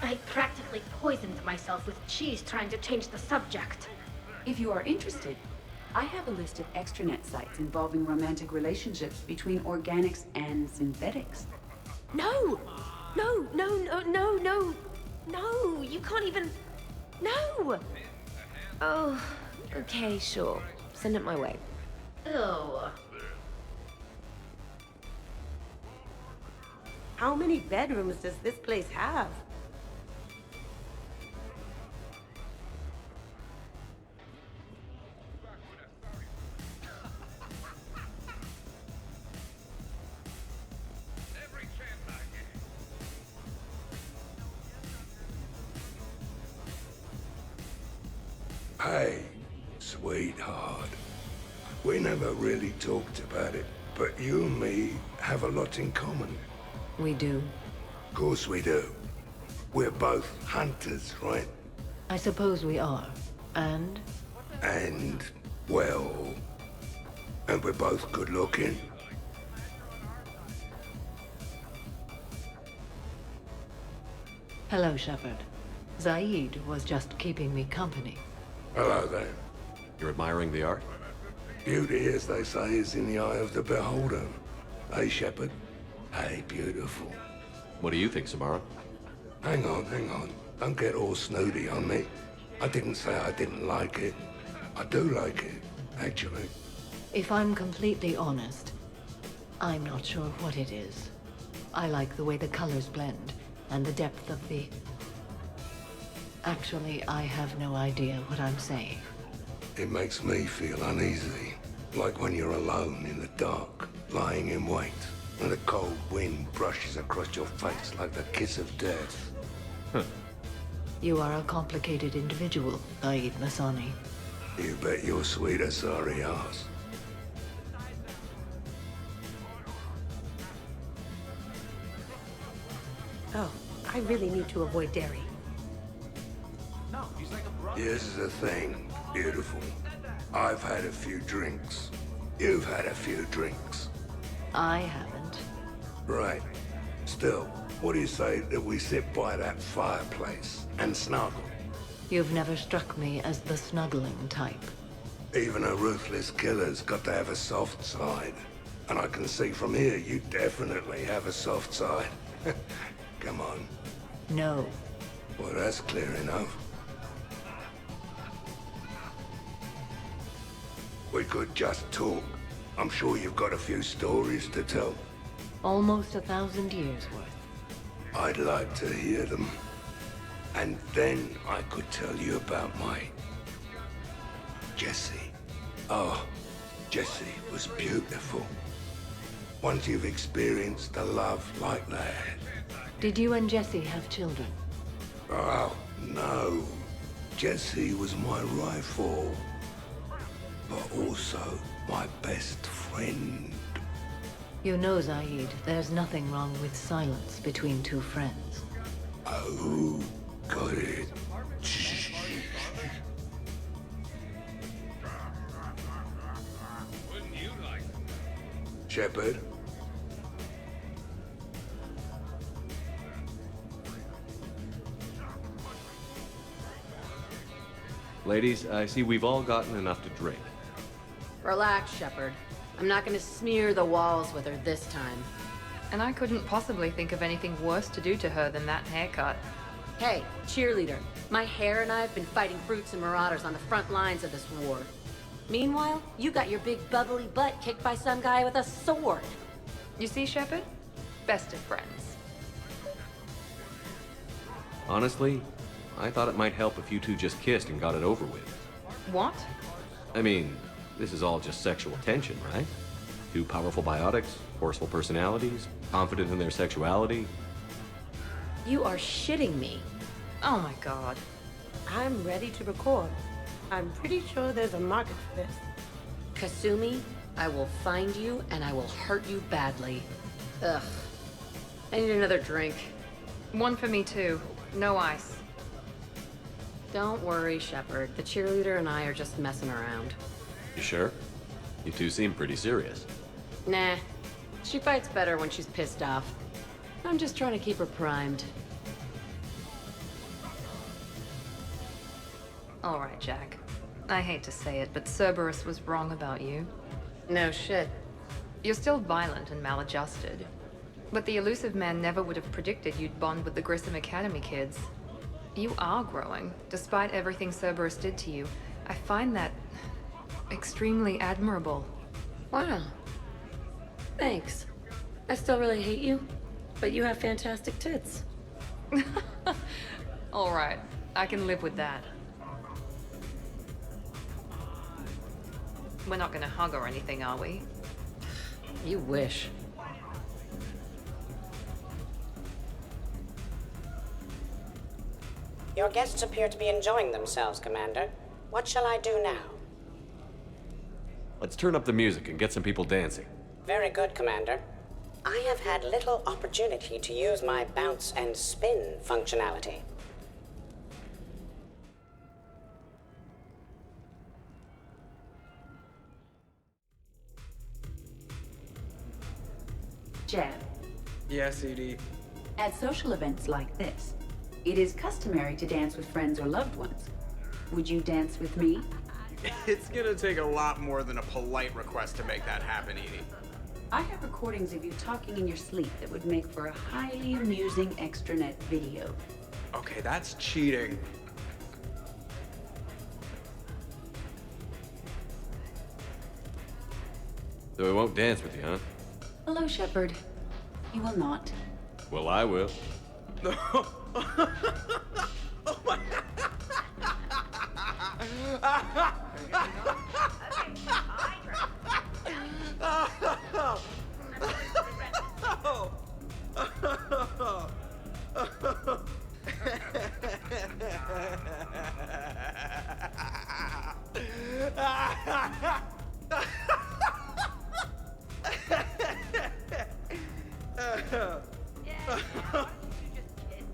I practically poisoned myself with cheese trying to change the subject. If you are interested, I have a list of extranet sites involving romantic relationships between organics and synthetics. No! No, no, no, no, no! No, you can't even... No! Oh, okay, sure. Send it my way. Ew. How many bedrooms does this place have? Hey, sweetheart. We never really talked about it, but you and me have a lot in common. We do. Of course we do. We're both hunters, right? I suppose we are. And? And, well... And we're both good looking. Hello, Shepard. Zaid was just keeping me company. Hello there. You're admiring the art? Beauty, as they say, is in the eye of the beholder. Hey, Shepard. Hey, beautiful. What do you think, Samara? Hang on. Don't get all snooty on me. I didn't say I didn't like it. I do like it, actually. If I'm completely honest, I'm not sure what it is. I like the way the colors blend, and the depth of the... Actually, I have no idea what I'm saying. It makes me feel uneasy. Like when you're alone in the dark, lying in wait, and the cold wind brushes across your face like the kiss of death. Huh. You are a complicated individual, Zaid Masani. You bet your sweet Asari ass. Oh, I really need to avoid dairy. Here's the thing, beautiful. I've had a few drinks. You've had a few drinks. I haven't. Right. Still, what do you say that we sit by that fireplace and snuggle? You've never struck me as the snuggling type. Even a ruthless killer's got to have a soft side. And I can see from here you definitely have a soft side. Come on. No. Well, that's clear enough. We could just talk. I'm sure you've got a few stories to tell. Almost 1,000 years worth. I'd like to hear them. And then I could tell you about my... Jessie. Oh, Jessie was beautiful. Once you've experienced a love like that... Did you and Jessie have children? Oh, no. Jessie was my rifle. But also my best friend. You know, Zaid, there's nothing wrong with silence between two friends. Oh, got it. Shh. Shepard? Ladies, I see we've all gotten enough to drink. Relax, Shepard. I'm not gonna smear the walls with her this time. And I couldn't possibly think of anything worse to do to her than that haircut. Hey, cheerleader. My hair and I have been fighting brutes and marauders on the front lines of this war. Meanwhile, you got your big bubbly butt kicked by some guy with a sword. You see, Shepard? Best of friends. Honestly, I thought it might help if you two just kissed and got it over with. What? I mean, this is all just sexual tension, right? Two powerful biotics, forceful personalities, confident in their sexuality. You are shitting me. Oh my god. I'm ready to record. I'm pretty sure there's a market for this. Kasumi, I will find you and I will hurt you badly. Ugh. I need another drink. One for me too. No ice. Don't worry, Shepard. The cheerleader and I are just messing around. You sure? You two seem pretty serious. Nah. She fights better when she's pissed off. I'm just trying to keep her primed. All right, Jack. I hate to say it, but Cerberus was wrong about you. No shit. You're still violent and maladjusted. But the Elusive Man never would have predicted you'd bond with the Grissom Academy kids. You are growing, despite everything Cerberus did to you. I find that extremely admirable. Wow. Thanks. I still really hate you, but you have fantastic tits. All right, I can live with that. We're not gonna hug or anything, are we? You wish. Your guests appear to be enjoying themselves, Commander. What shall I do now? Let's turn up the music and get some people dancing. Very good, Commander. I have had little opportunity to use my bounce and spin functionality. Jeff, Yes, Edie. at social events like this, it is customary to dance with friends or loved ones. Would you dance with me? It's gonna take a lot more than a polite request to make that happen, Edie. I have recordings of you talking in your sleep that would make for a highly amusing extranet video. Okay, that's cheating. So we won't dance with you, huh? Hello, Shepard. You will not. Well, I will.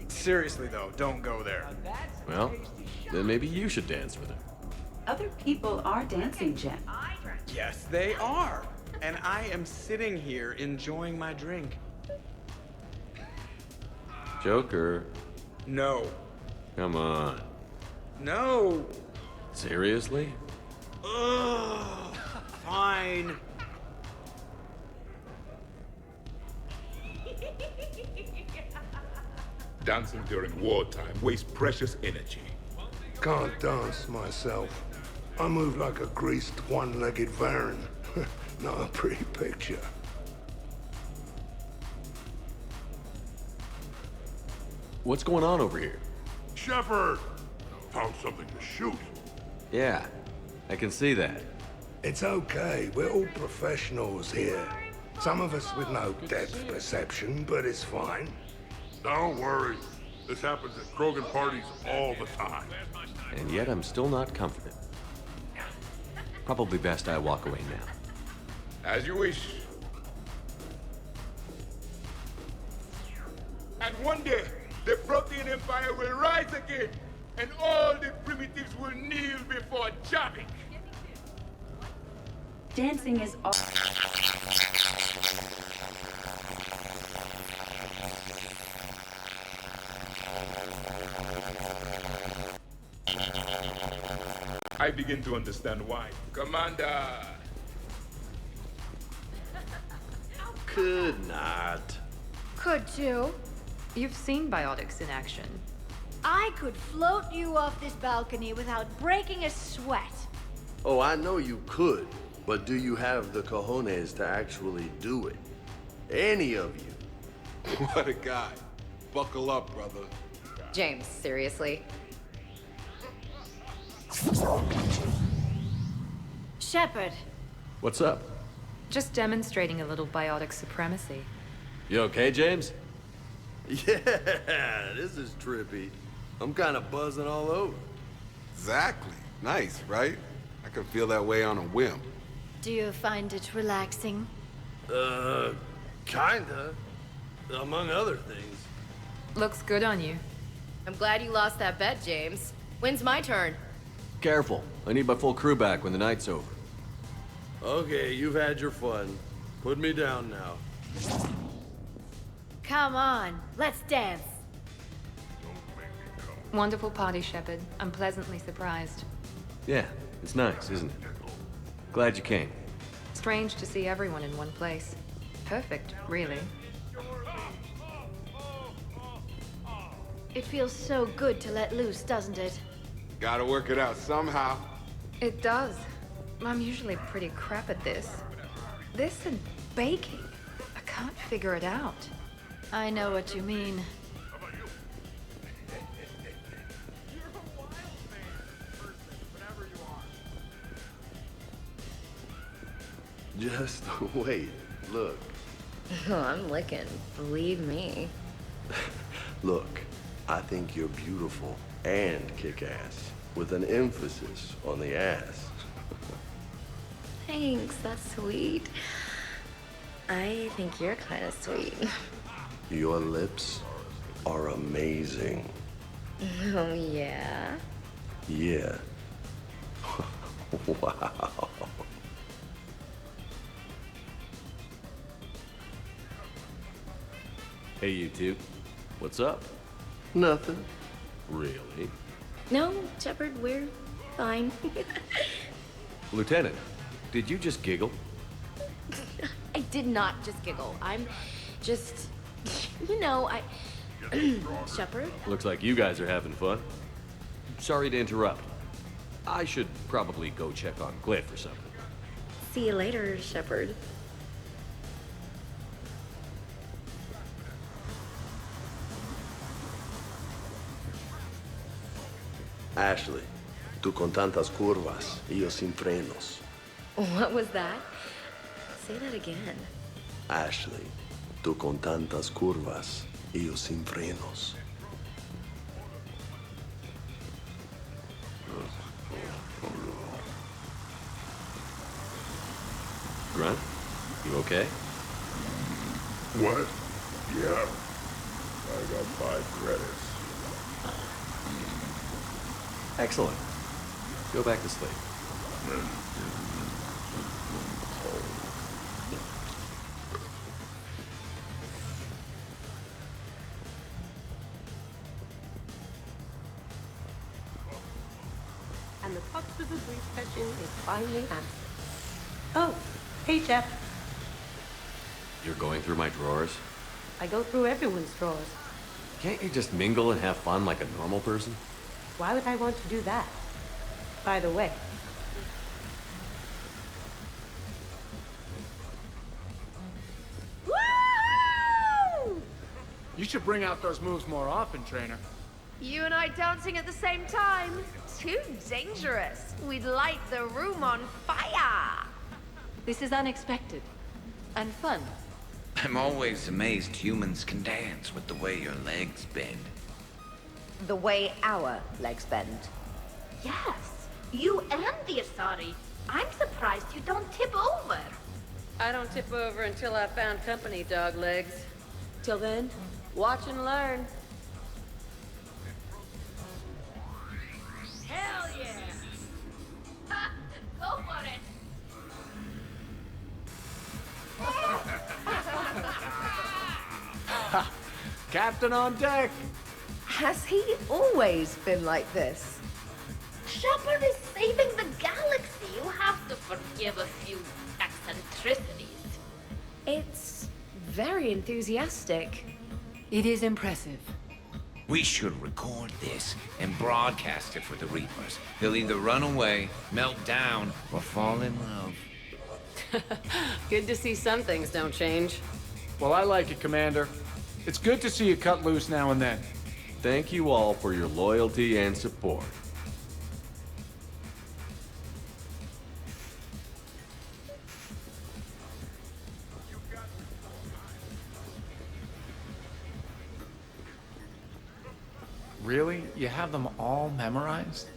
Seriously though, don't go there. Well, then maybe you should dance with her. Other people are dancing, Jeff. Yes, they are. And I am sitting here enjoying my drink. Joker. No. Come on. No. Seriously? Ugh. Fine. Dancing during wartime wastes precious energy. Can't dance myself. I move like a greased one-legged Varan. Not a pretty picture. What's going on over here? Shepard! Found something to shoot. Yeah, I can see that. It's okay. We're all professionals here. Some of us with no depth perception, but it's fine. Don't worry. This happens at Krogan parties all the time. And yet I'm still not comforted. Probably best I walk away now. As you wish. And one day, the Protean Empire will rise again, and all the primitives will kneel before Javik. Dancing is all. I begin to understand why. Commander! Could not. Could too. You've seen biotics in action. I could float you off this balcony without breaking a sweat. Oh, I know you could, but do you have the cojones to actually do it? Any of you? What a guy. Buckle up, brother. James, seriously? Shepard. What's up? Just demonstrating a little biotic supremacy. You okay, James? Yeah, this is trippy. I'm kind of buzzing all over. Exactly. Nice, right? I could feel that way on a whim. Do you find it relaxing? Kinda. Among other things. Looks good on you. I'm glad you lost that bet, James. When's my turn? Careful. I need my full crew back when the night's over. Okay, you've had your fun. Put me down now. Come on, let's dance. Wonderful party, Shepard. I'm pleasantly surprised. Yeah, it's nice, isn't it? Glad you came. Strange to see everyone in one place. Perfect, really. It feels so good to let loose, doesn't it? Gotta work it out somehow. It does. I'm usually pretty crap at this. This and baking. I can't figure it out. I know what you mean. Just wait. Look. Oh, I'm licking. Believe me. Look, I think you're beautiful and kick-ass, with an emphasis on the ass. Thanks, that's sweet. I think you're kind of sweet. Your lips are amazing. Oh, yeah? Yeah. Wow. Hey, you two. What's up? Nothing. Really? No, Shepard, we're fine. Lieutenant, did you just giggle? I did not just giggle. I'm just, you know, Shepard? Looks like you guys are having fun. Sorry to interrupt. I should probably go check on Glyph or something. See you later, Shepard. Ashley, tú con tantas curvas y yo sin frenos. What was that? Say that again. Ashley, tú con tantas curvas y yo sin frenos. Grunt, you okay? What? Yeah. I got 5 credits. Excellent. Go back to sleep. And the crux of the brief session is finally answered. Oh, hey, Jeff. You're going through my drawers? I go through everyone's drawers. Can't you just mingle and have fun like a normal person? Why would I want to do that? By the way. Woo! You should bring out those moves more often, trainer. You and I dancing at the same time? Too dangerous. We'd light the room on fire. This is unexpected. And fun. I'm always amazed humans can dance with the way your legs bend. The way our legs bend. Yes, you and the Asari. I'm surprised you don't tip over. I don't tip over until I've found company, dog legs. Till then, watch and learn. Hell yeah! Go for it! Captain on deck! Has he always been like this? Shepard is saving the galaxy. You have to forgive a few eccentricities. It's very enthusiastic. It is impressive. We should record this and broadcast it for the Reapers. They'll either run away, melt down, or fall in love. Good to see some things don't change. Well, I like it, Commander. It's good to see you cut loose now and then. Thank you all for your loyalty and support. Really? You have them all memorized?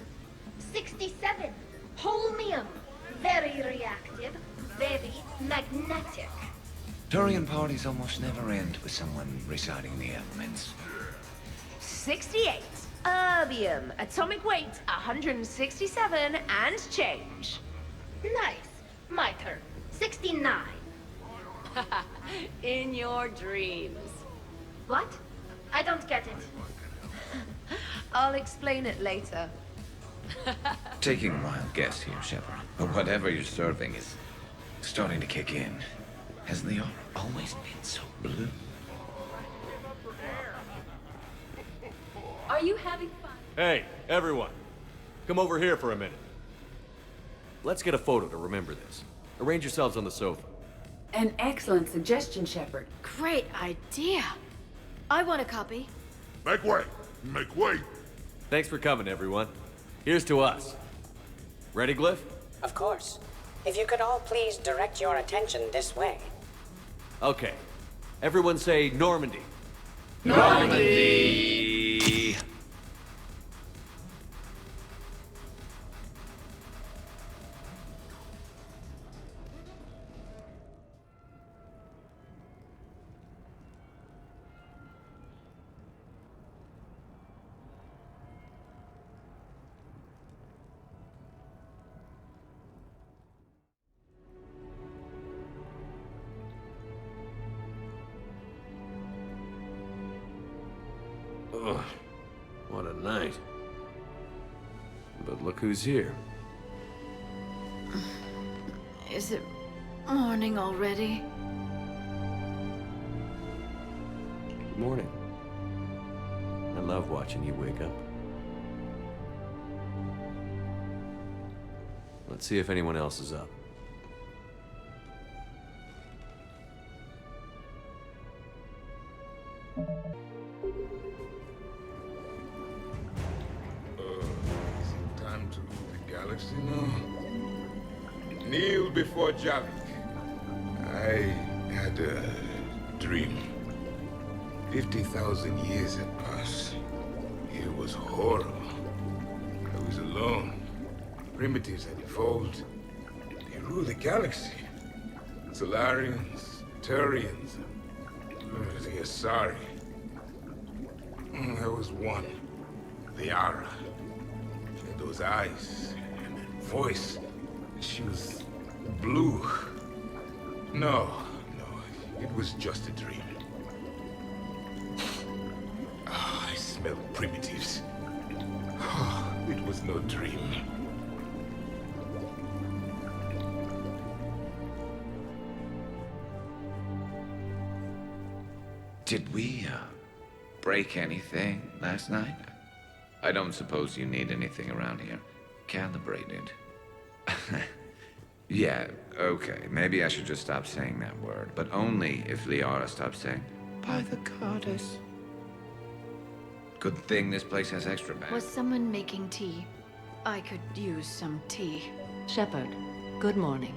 67. Holmium. Very reactive. Very magnetic. Turian parties almost never end with someone reciting the elements. 68. Erbium. Atomic weight 167 and change. Nice. My turn. 69. In your dreams. What? I don't get it. I'll explain it later. Taking a wild guess here, Shepard, but whatever you're serving is starting to kick in. Has Liara always been so blue? Are you having fun? Hey, everyone. Come over here for a minute. Let's get a photo to remember this. Arrange yourselves on the sofa. An excellent suggestion, Shepard. Great idea. I want a copy. Make way! Make way! Thanks for coming, everyone. Here's to us. Ready, Glyph? Of course. If you could all please direct your attention this way. Okay. Everyone say Normandy. Normandy! Ugh, what a night. But look who's here. Is it morning already? Good morning. I love watching you wake up. Let's see if anyone else is up. Time to rule the galaxy now. Kneel before Javik. I had a dream. 50,000 years had passed. It was horrible. I was alone. Primitives had evolved. They ruled the galaxy. Solarians, Turians, the Asari. There was one, Liara. She had those eyes and that voice. She was blue. No, it was just a dream. Oh, I smelled primitives. Oh, it was no dream. Did we, break anything last night? I don't suppose you need anything around here. Calibrated. Yeah, okay. Maybe I should just stop saying that word, but only if Liara stops saying, by the goddess. Good thing this place has extra bags. Was someone making tea? I could use some tea. Shepard, good morning.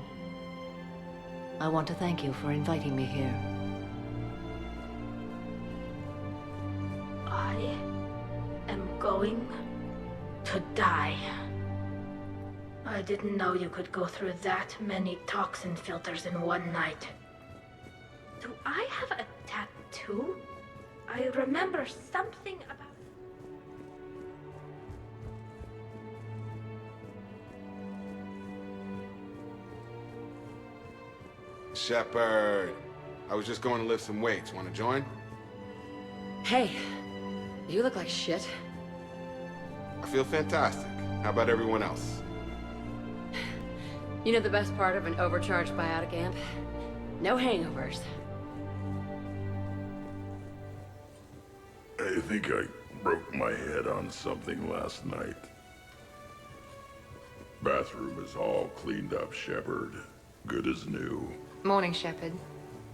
I want to thank you for inviting me here. I am going to die. I didn't know you could go through that many toxin filters in one night. Do I have a tattoo? I remember something about... Shepard, I was just going to lift some weights. Want to join? Hey, you look like shit. I feel fantastic. How about everyone else? You know the best part of an overcharged biotic amp? No hangovers. I think I broke my head on something last night. Bathroom is all cleaned up, Shepard. Good as new. Morning, Shepard.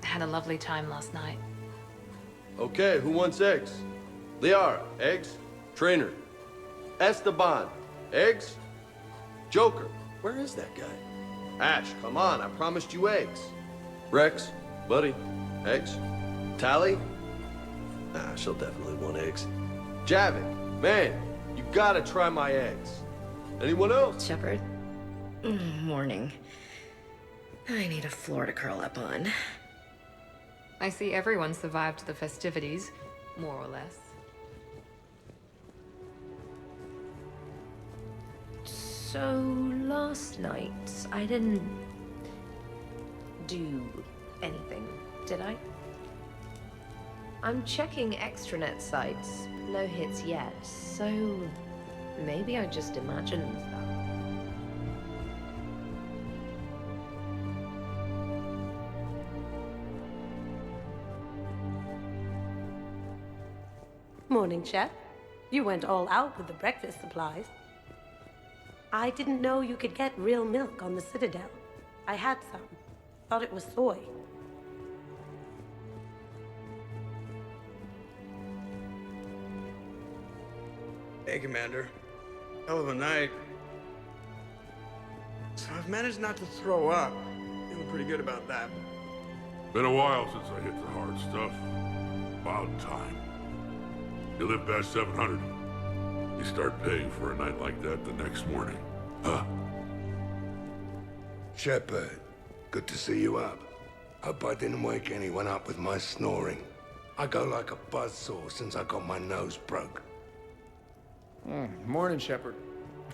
Had a lovely time last night. Okay, who wants eggs? Liara, eggs? Trainer. Esteban, eggs? Joker, where is that guy? Ash, come on, I promised you eggs. Rex, buddy, eggs? Tally? Nah, she'll definitely want eggs. Javik, Man, you gotta try my eggs. Anyone else? Shepard? Morning. I need a floor to curl up on. I see everyone survived the festivities, more or less. So, last night, I didn't do anything, did I? I'm checking extranet sites. No hits yet, so maybe I just imagined stuff. Morning, Chef. You went all out with the breakfast supplies. I didn't know you could get real milk on the Citadel. I had some. Thought it was soy. Hey, Commander. Hell of a night. So I've managed not to throw up. Feeling pretty good about that. Been a while since I hit the hard stuff. About time. You live past 700. You start paying for a night like that the next morning. Huh? Shepard, good to see you up. Hope I didn't wake anyone up with my snoring. I go like a buzzsaw since I got my nose broke. Morning, Shepard.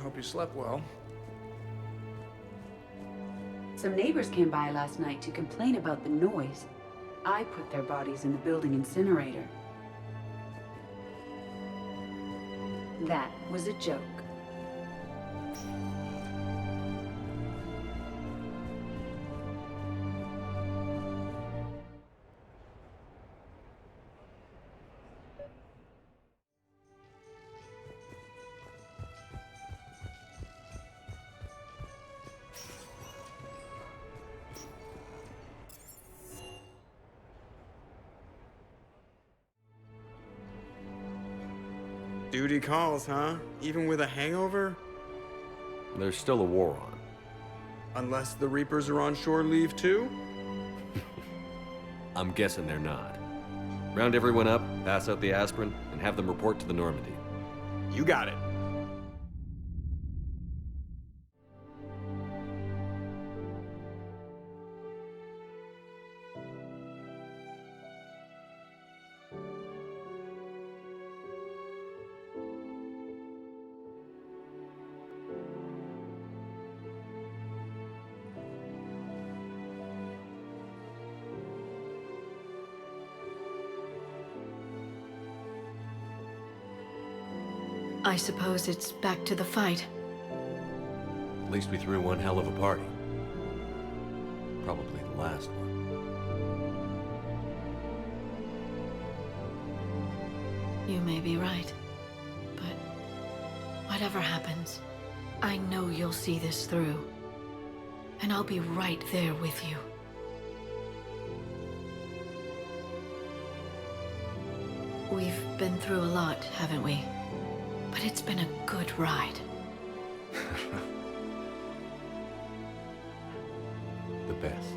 Hope you slept well. Some neighbors came by last night to complain about the noise. I put their bodies in the building incinerator. That was a joke. Duty calls, huh? Even with a hangover? There's still a war on. Unless the Reapers are on shore leave too? I'm guessing they're not. Round everyone up, pass out the aspirin, and have them report to the Normandy. You got it. I suppose it's back to the fight. At least we threw one hell of a party. Probably the last one. You may be right. But whatever happens, I know you'll see this through. And I'll be right there with you. We've been through a lot, haven't we? But it's been a good ride. The best.